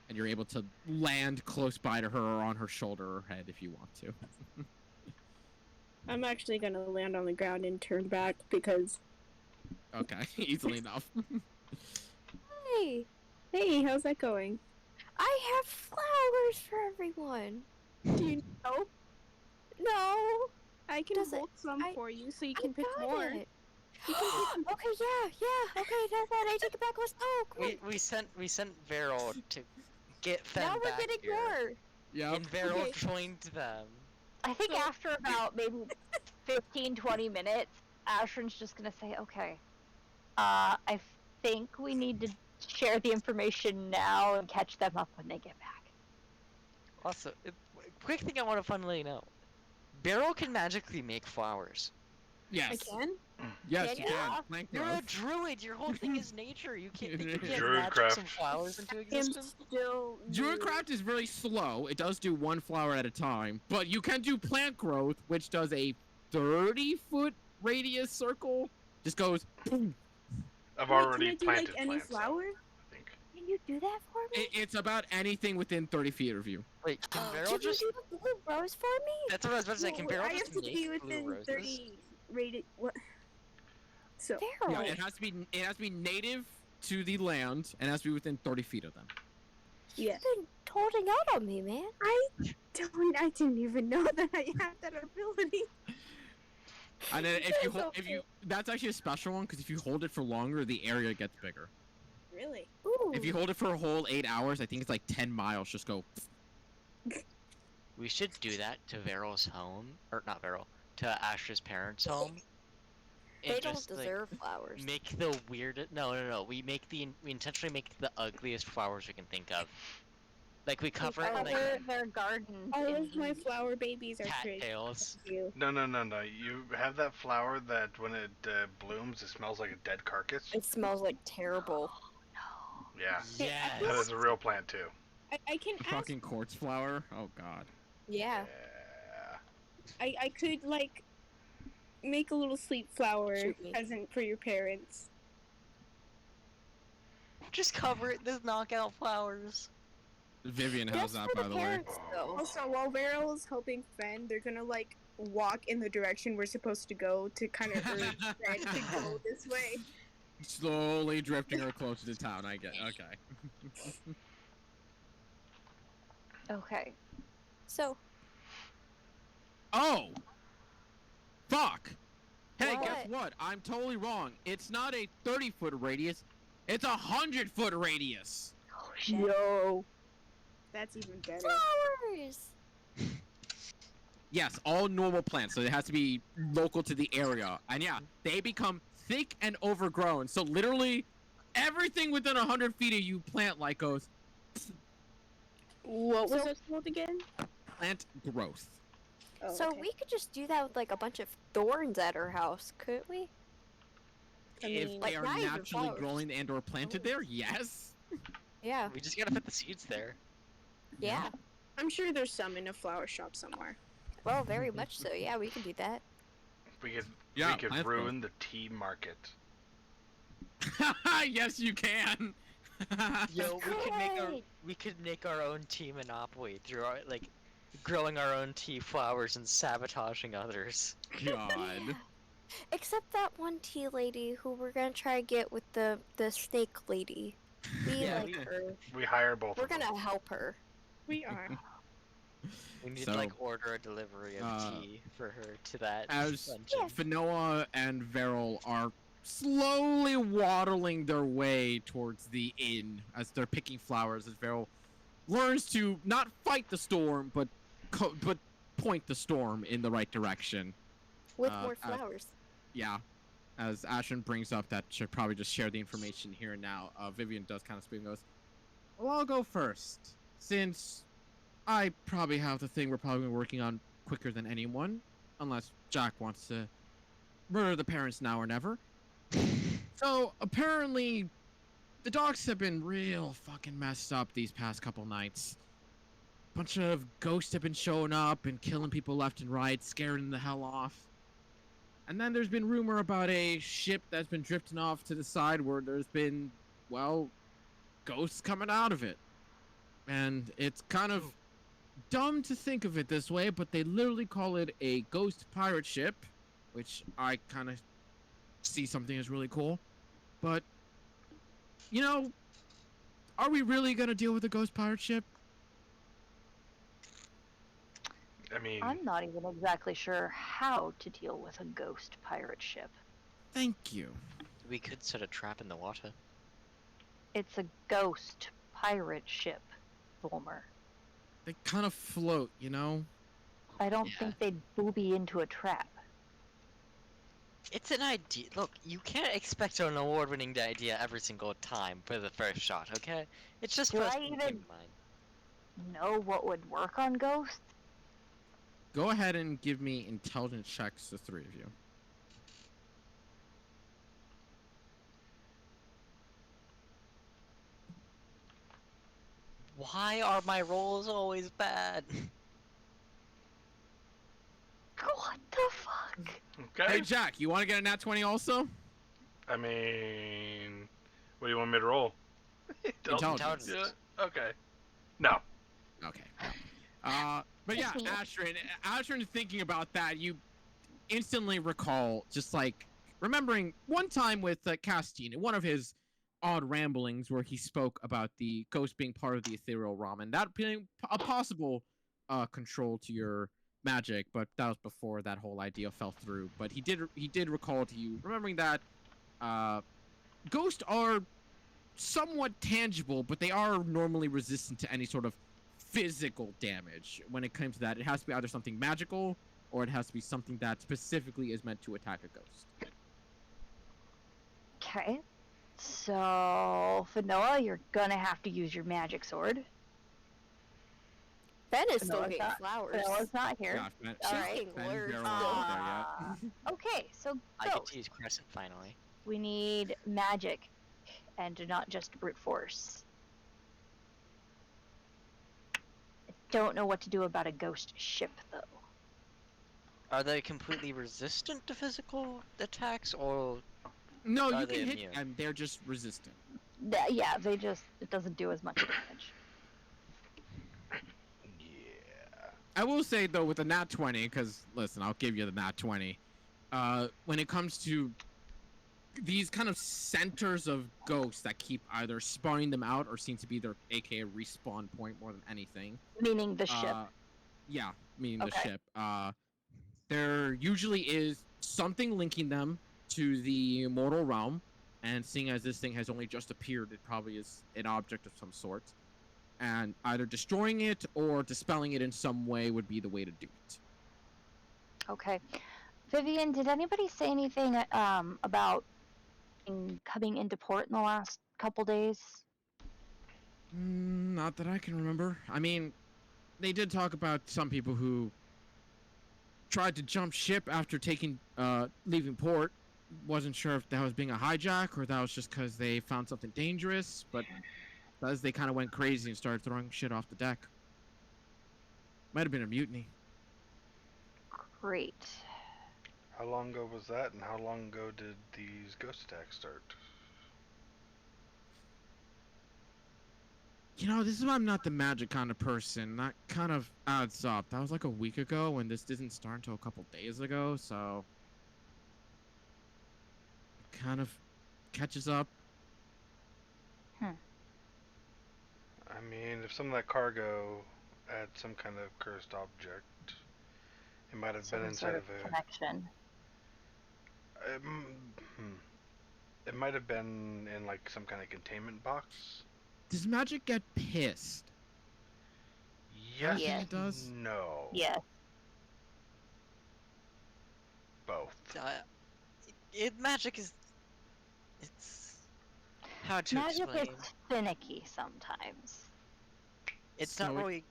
and you're able to land close by to her or on her shoulder or head if you want to. I'm actually gonna land on the ground and turn back because. Okay, easily enough. Hey, Hey, how's that going? I have flowers for everyone. Do you know? No, I can Does it- hold some I- for you so you I can pick got more. it. Okay, yeah. Okay, that's that. I take it back. Let's go. Come on. We sent Veryl to get them Now we're back getting here, more. Yeah. and Veryl Okay. joined them. I think So- after about maybe 15, 20 minutes, Ashrin's just gonna say, okay, I think we need to share the information now and catch them up when they get back. Also, quick thing I want to funnily know: Beryl can magically make flowers. Yes. I can? Yes, Can you you? can. Plant You're a growth. druid. Your whole thing is nature. You can't Druid magic craft. some flowers into I'm existence. still. Druidcraft is very slow. It does do one flower at a time, but you can do plant growth, which does a 30-foot radius circle. Just goes. Boom. I've Wait, already can I do planted like any plants. So flower? I think. Can you do that for me? It's about anything within 30 feet of you. Wait, can Veryl Can just? you do the blue rose for me? That's what I was about to say. Can Well, Veryl I have just to make be blue within roses? 30 rated. What? So. Daryl. Yeah, it has to be native to the land and has to be within 30 feet of them. Yeah. You've been holding out on me, man. I didn't even know that I had that ability. And then if you That's hold, that's actually a special one because if you hold it for longer, the area gets bigger. Really? Ooh. If you hold it for a whole 8 hours, I think it's like 10 miles. Just go. We should do that to Veryl's home, or not Veryl, to Ash's parents' home. They And don't just, like, deserve flowers. make the weirdest. No. We intentionally make the ugliest flowers we can think of. Like we cover it in Cover like their gardens All in of my leaves. flower babies are trees. cattails. Thank you. No. You have that flower that when it blooms, it smells like a dead carcass. It smells like terrible. Yeah, Yes. that is a real plant too. I can ask. Fucking quartz flower. Oh god. Yeah. I could like make a little sleep flower Shoot me. present for your parents. Just cover it. There's knockout flowers. Vivian has Just that, for by the the way. parents, though. Also, while Veryl's helping Fen, they're gonna like walk in the direction we're supposed to go to kind of urge Fen to go this way. Slowly drifting her closer to town. I get. Okay. Okay. So, Oh! Fuck! Hey, guess What? what? I'm totally wrong. It's not a 30-foot radius. It's a 100-foot radius. Oh shit. Yo, that's even better. flowers! Yes, all normal plants, so it has to be local to the area. And yeah, they become thick and overgrown. So literally, everything within 100 feet of you plant-like goes What was So- that called again? plant growth. Oh, So okay. we could just do that with like a bunch of thorns at our house, couldn't we? I If mean, they like, are not even naturally flowers. growing and or planted Oh. there, yes. Yeah. We just gotta put the seeds there. Yeah. I'm sure there's some in a flower shop somewhere. Well, very much so. Yeah, we can do that. We Yeah, could plant ruin the tea market. Yes, you can. Yo, Great. we could make our own tea monopoly through our like growing our own tea flowers and sabotaging others. God. Except that one tea lady who we're gonna try to get with the snake lady. We Yeah, like we- her. We hire both We're of them. gonna help her. We are. We need So, to like order a delivery of tea for her to that as- dungeon. Finoa and Veryl are slowly waddling their way towards the inn as they're picking flowers. As Veryl learns to not fight the storm, but point the storm in the right direction. With Uh, more uh, flowers. Yeah. As Ashen brings up that should probably just share the information here and now, Vivian does kind of speak and goes, "Well, I'll go first, since I probably have the thing we're probably working on quicker than anyone, unless Jack wants to murder the parents now or never. So, apparently, the dogs have been real fucking messed up these past couple nights. bunch of ghosts have been showing up and killing people left and right, scaring them the hell off. And then there's been rumor about a ship that's been drifting off to the side where there's been, well, ghosts coming out of it. And it's kind of dumb to think of it this way, but they literally call it a ghost pirate ship, which I kind of see something as really cool. But, you know, are we really going to deal with a ghost pirate ship? I mean, I'm not even exactly sure how to deal with a ghost pirate ship. Thank you. We could set a trap in the water. It's a ghost pirate ship, Volmer. They kind of float, you know? I don't Yeah. think they'd booby into a trap. It's an idea. Look, you can't expect an award-winning idea every single time for the first shot, okay? It's just Do first I thing even- came to mind. Know what would work on ghosts? Go ahead and give me intelligence checks, the three of you. Why are my rolls always bad? What the fuck? okay. Hey, Jack, you want to get a nat 20 also? I mean, what do you want me to roll? Intelligence. Yeah. Okay. No. Okay. But yeah, Ashrin, thinking about that, you instantly recall just like remembering one time with Castine in one of his odd ramblings where he spoke about the ghost being part of the ethereal realm and that being a possible control to your magic, but that was before that whole idea fell through. But he did recall to you remembering that ghosts are somewhat tangible, but they are normally resistant to any sort of physical damage. When it comes to that, it has to be either something magical or it has to be something that specifically is meant to attack a ghost. Okay. So, Fanoa, you're gonna have to use your magic sword. Ben is still Fanoa's getting not- flowers. Fanoa's not here. Gosh, man, All She's right. getting Ben lured. barely wasn't there yet. Okay, so I get ghost. to use Crescent finally. We need magic and not just brute force. I don't know what to do about a ghost ship, though. Are they completely resistant to physical attacks, or No, Are you they can hit immune? them. They're just resistant. Yeah, it doesn't do as much damage. Yeah. I will say though, with the nat 20, because listen, I'll give you the nat 20. When it comes to these kind of centers of ghosts that keep either spawning them out or seem to be their AKA respawn point more than anything. Meaning the ship. Yeah, meaning the Okay. ship. There usually is something linking them to the mortal realm, and seeing as this thing has only just appeared, it probably is an object of some sort. And either destroying it or dispelling it in some way would be the way to do it. Okay. Vivian, did anybody say anything about coming into port in the last couple days? Not that I can remember. I mean, they did talk about some people who tried to jump ship after leaving port. Wasn't sure if that was being a hijack or that was just because they found something dangerous, but as they kind of went crazy and started throwing shit off the deck. Might have been a mutiny. Great. How long ago was that, and how long ago did these ghost attacks start? You know, this is why I'm not the magic kind of person. That kind of adds up. That was like a week ago, and this didn't start until a couple days ago, so it kind of catches up. I mean, if some of that cargo had some kind of cursed object, it might have been Some inside sort of of a. connection. It might have been in like some kind of containment box. Does magic get pissed? Yes. Yes. It does? No. Yes. Both. magic is. It's hard to Magic explain. is finicky sometimes. It's So not it- really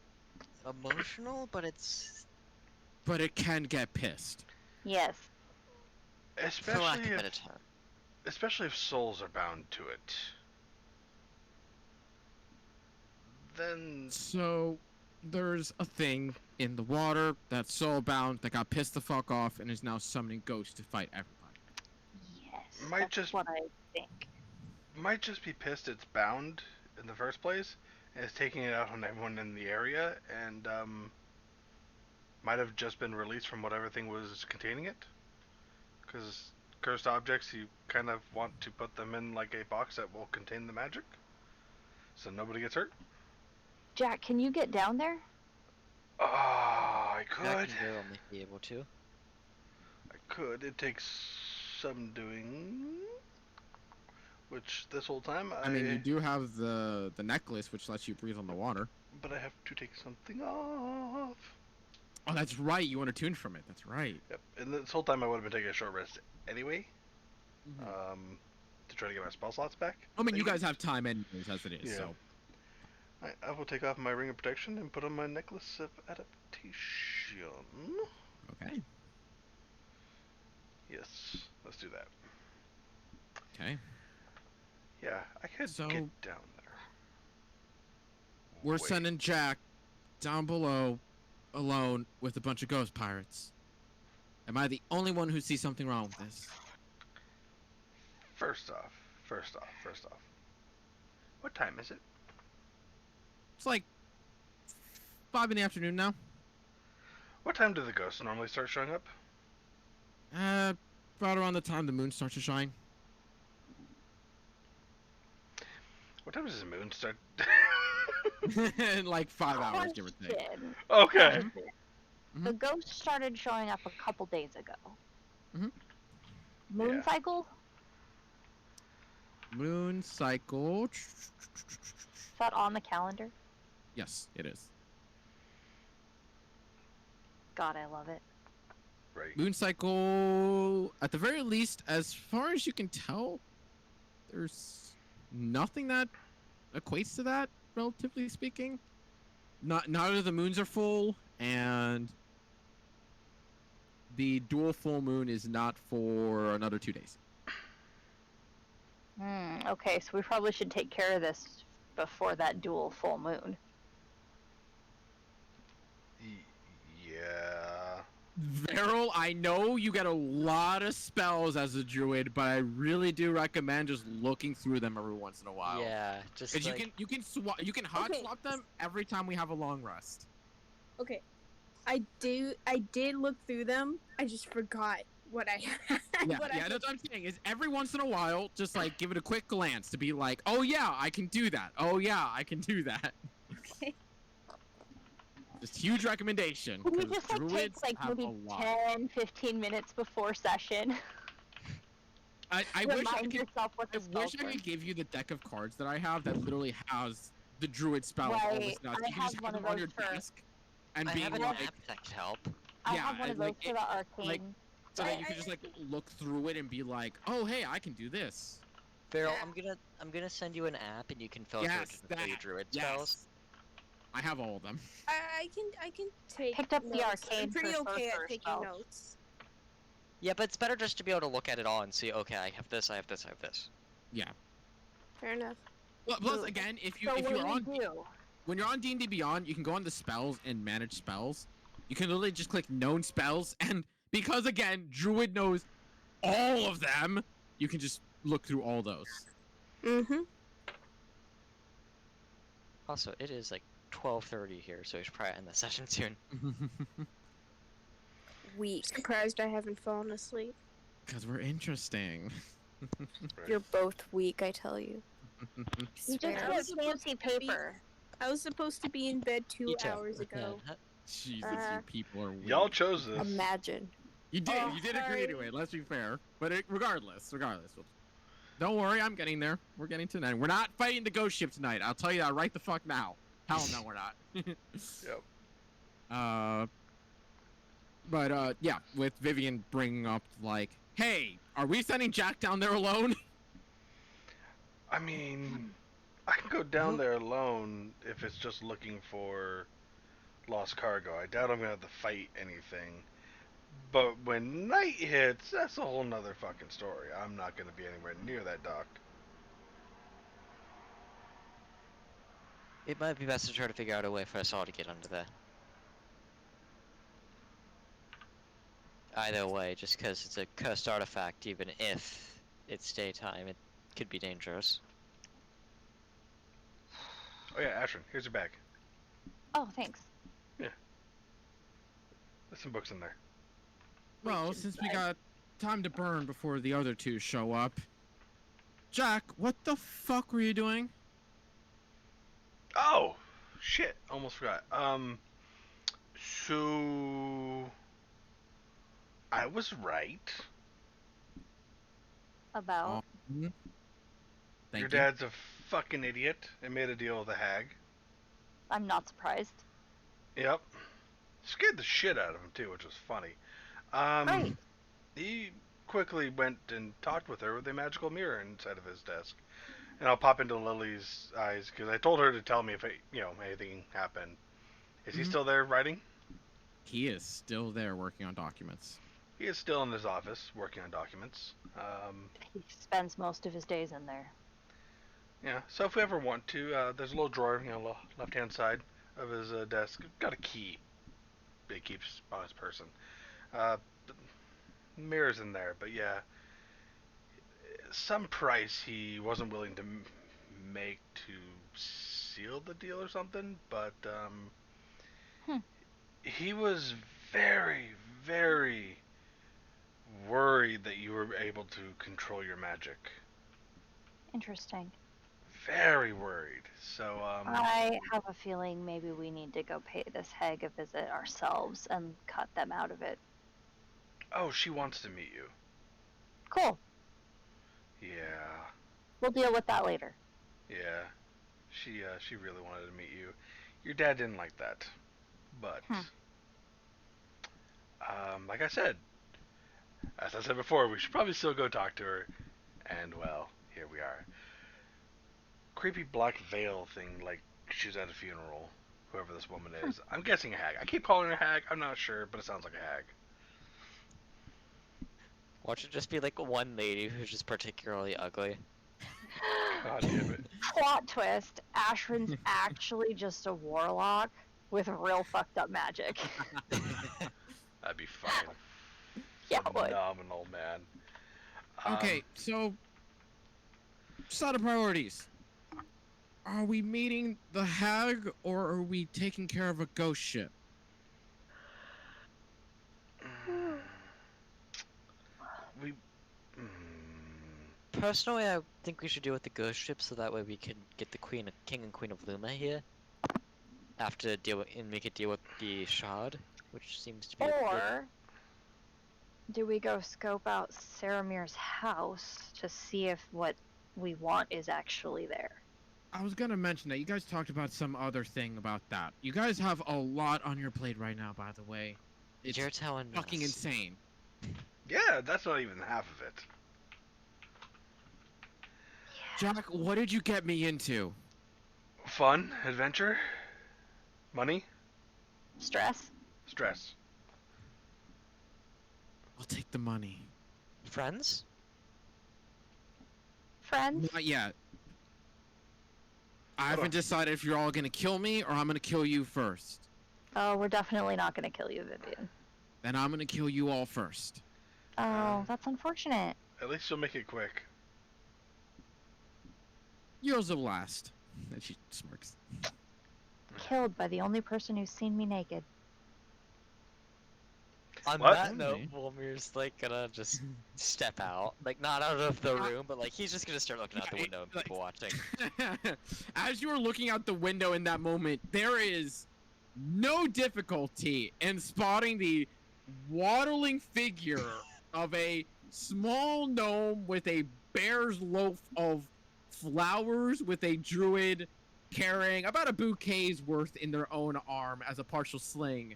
emotional, but it's But it can get pissed. Yes. for lack of Especially a better if, term. especially if souls are bound to it. Then So, there's a thing in the water that's soulbound that got pissed the fuck off and is now summoning ghosts to fight everybody. Yes, Might that's just- what I think. Might just be pissed it's bound in the first place, and is taking it out on everyone in the area, and might have just been released from whatever thing was containing it. Because cursed objects, you kind of want to put them in like a box that will contain the magic, so nobody gets hurt. Jack, can you get down there? Oh, I Jack could. and Daryl might be able to. I could. It takes some doing. Which this whole time I mean, you do have the necklace, which lets you breathe on the water. But I have to take something off. Oh, that's right. You want to tune from it. That's right. Yep. And this whole time I would have been taking a short rest anyway. To try to get my spell slots back. I mean, you guys have time anyways, as it is. Yeah. So I will take off my ring of protection and put on my necklace of adaptation. okay. Yes, let's do that. Okay. Yeah, I could So- get down there. We're Wait. sending Jack down below alone with a bunch of ghost pirates. Am I the only one who sees something wrong with this? First off. What time is it? It's like 5 in the afternoon now. What time do the ghosts normally start showing up? About around the time the moon starts to shine. What time does the moon start? In like 5 hours, give or take. Question. Okay. The ghost started showing up a couple days ago. Mhm. Moon Yeah. cycle? Moon cycle. Is that on the calendar? Yes, it is. God, I love it. Right. Moon cycle, at the very least, as far as you can tell, there's nothing that equates to that, relatively speaking. None of the moons are full, and the dual full moon is not for another 2 days. Okay, so we probably should take care of this before that dual full moon. Yeah. Veryl, I know you get a lot of spells as a druid, but I really do recommend just looking through them every once in a while. Yeah, just Because like, you can hot Okay. swap them every time we have a long rest. Okay, I did look through them. I just forgot what I had. Yeah, what yeah, that's what I'm saying. Is every once in a while, just like give it a quick glance to be like, oh yeah, I can do that. Oh yeah, I can do that. Okay. Just huge recommendation. Can we 'cause just like take druids like have maybe a lot. 10-15 minutes before session? I wish I Remind could. yourself what I the wish spells I were. could give you the deck of cards that I have that literally has the druid spells all Right, listed out. I You can have just one have of them on your those for- desk and I being have an like, app that could help. I yeah, have one of and, those like, for the arcane. so that you I- can just like look through it and be like, oh hey, I can do this. Farrell, Yeah. I'm gonna send you an app and you can filter Yes, it to the that. druid Yes. spells. I have all of them. I can take. Picked up the notes. arcane I'm pretty for okay sorcerer at taking spells. notes. Yeah, but it's better just to be able to look at it all and see, okay, I have this, I have this, I have this. Yeah. Fair enough. Well, plus So- again, if So you're what on do you do? when you're on D&D Beyond, you can go on the spells and manage spells. You can literally just click known spells, and because again, Druid knows all of them, you can just look through all those. Mm-hmm. Also, it is like 12:30 here, so we should probably end the session soon. Weak. Surprised I haven't fallen asleep. Because we're interesting. You're both weak, I tell you. You just Swear. I get was supposed fancy to be- paper. I was supposed to be in bed 2 You too. hours ago. Jesus, Uh, you people are weird. Y'all chose this. Imagine. You did. Oh, You did agree to sorry. it. Let's be fair. But regardless, don't worry. I'm getting there. We're getting to that. We're not fighting the ghost ship tonight. I'll tell you that right the fuck now. Hell no, we're not. Yep. But yeah, with Vivian bringing up like, hey, are we sending Jack down there alone? I mean, I can go down there alone if it's just looking for lost cargo. I doubt I'm gonna have to fight anything. But when night hits, that's a whole nother fucking story. I'm not gonna be anywhere near that dock. It might be best to try to figure out a way for us all to get under there. Either way, just because it's a cursed artifact, even if it's daytime, it could be dangerous. Oh yeah, Ashrin, here's your bag. Oh, thanks. There's some books in there. Well, Reach since we inside. got time to burn before the other two show up, Jack, what the fuck were you doing? Oh, shit! Almost forgot. So I was right. About. Mhm. Thank Your you. dad's a fucking idiot and made a deal with a hag. I'm not surprised. Yep. Scared the shit out of him too, which was funny. Right. He quickly went and talked with her with a magical mirror inside of his desk. And I'll pop into Lily's eyes because I told her to tell me if anything happened. Is he Mhm. still there writing? He is still there working on documents. He is still in his office working on documents. He spends most of his days in there. Yeah. So if we ever want to, there's a little drawer, left hand side of his desk. Got a key. He keeps on his person. The mirror's in there, but yeah, some price he wasn't willing to make to seal the deal or something. But Hmm. he was very, very worried that you were able to control your magic. Interesting. Very worried. So I have a feeling maybe we need to go pay this hag a visit ourselves and cut them out of it. oh, she wants to meet you. Cool. Yeah. We'll deal with that later. Yeah. She really wanted to meet you. Your dad didn't like that. But like as I said before, we should probably still go talk to her. And well, here we are. Creepy black veil thing, like she's at a funeral. Whoever this woman is. I'm guessing a hag. I keep calling her hag. I'm not sure, but it sounds like a hag. Watch it just be like one lady who's just particularly ugly. God damn it. Plot twist, Ashrin's actually just a warlock with real fucked up magic. That'd be fucking Yeah, it would. phenomenal, man. Okay, so set of priorities. Are we meeting the hag or are we taking care of a ghost ship? We. Personally, I think we should deal with the ghost ship so that way we can get the King and Queen of Luma here. After deal with, and make it deal with the shard, which seems to be a good. Or do we go scope out Saramir's house to see if what we want is actually there? I was gonna mention that you guys talked about some other thing about that. You guys have a lot on your plate right now, by the way. It's You're telling fucking us. insane. Yeah, that's not even half of it. Jack, what did you get me into? Fun, adventure, money, Stress? stress. I'll take the money. Friends? Friends? Not yet. I Hold haven't on. decided if you're all gonna kill me or I'm gonna kill you first. Oh, we're definitely not gonna kill you, Vivian. Then I'm gonna kill you all first. Oh, that's unfortunate. At least you'll make it quick. Yours will last. And she smirks. Killed by the only person who's seen me naked. On What? that note, Okay. Wilmir's like gonna just step out, like not out of the room, but like he's just gonna start looking out the Yeah, window and like- people watching. As you are looking out the window in that moment, there is no difficulty in spotting the waddling figure of a small gnome with a bear's loaf of flowers with a druid carrying about a bouquet's worth in their own arm as a partial sling.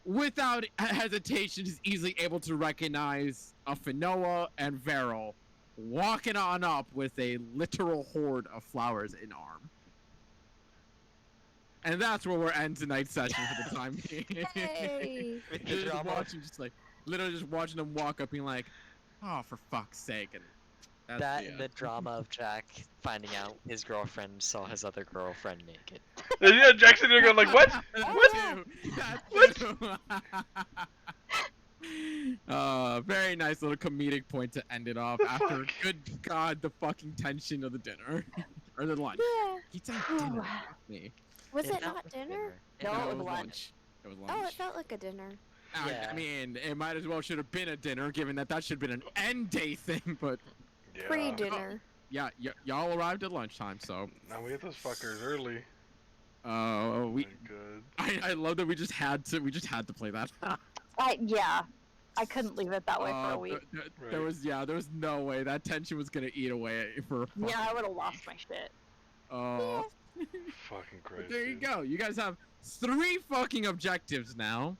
Without hesitation, is easily able to recognize a Finoa and Veril walking on up with a literal horde of flowers in arm. And that's where we're end tonight's session for the time being. Hey! With the Just drama. watching, just like literally just watching them walk up, being like, "Oh, for fuck's sake!" And That's That the, and the drama of Jack finding out his girlfriend saw his other girlfriend naked. Yeah, Jackson, you're going like, what? That too. What? That too. Very nice little comedic point to end it off The after, fuck? good God, the fucking tension of the dinner. Or the lunch. Yeah. He said dinner. Fuck me. Was it felt not like dinner? It No, felt it was like lunch. It was Oh, it lunch. felt like a dinner. Yeah. I mean, it might as well should have been a dinner, given that should have been an end day thing. But Yeah. Pre-dinner. yeah, y'all arrived at lunchtime, so Now we hit those fuckers early. we. Oh my god. I love that we just had to play that. Yeah, I couldn't leave it that way for a week. There was no way that tension was gonna eat away for. Yeah, I would have lost my shit. Fucking crazy. There you go. You guys have 3 fucking objectives now.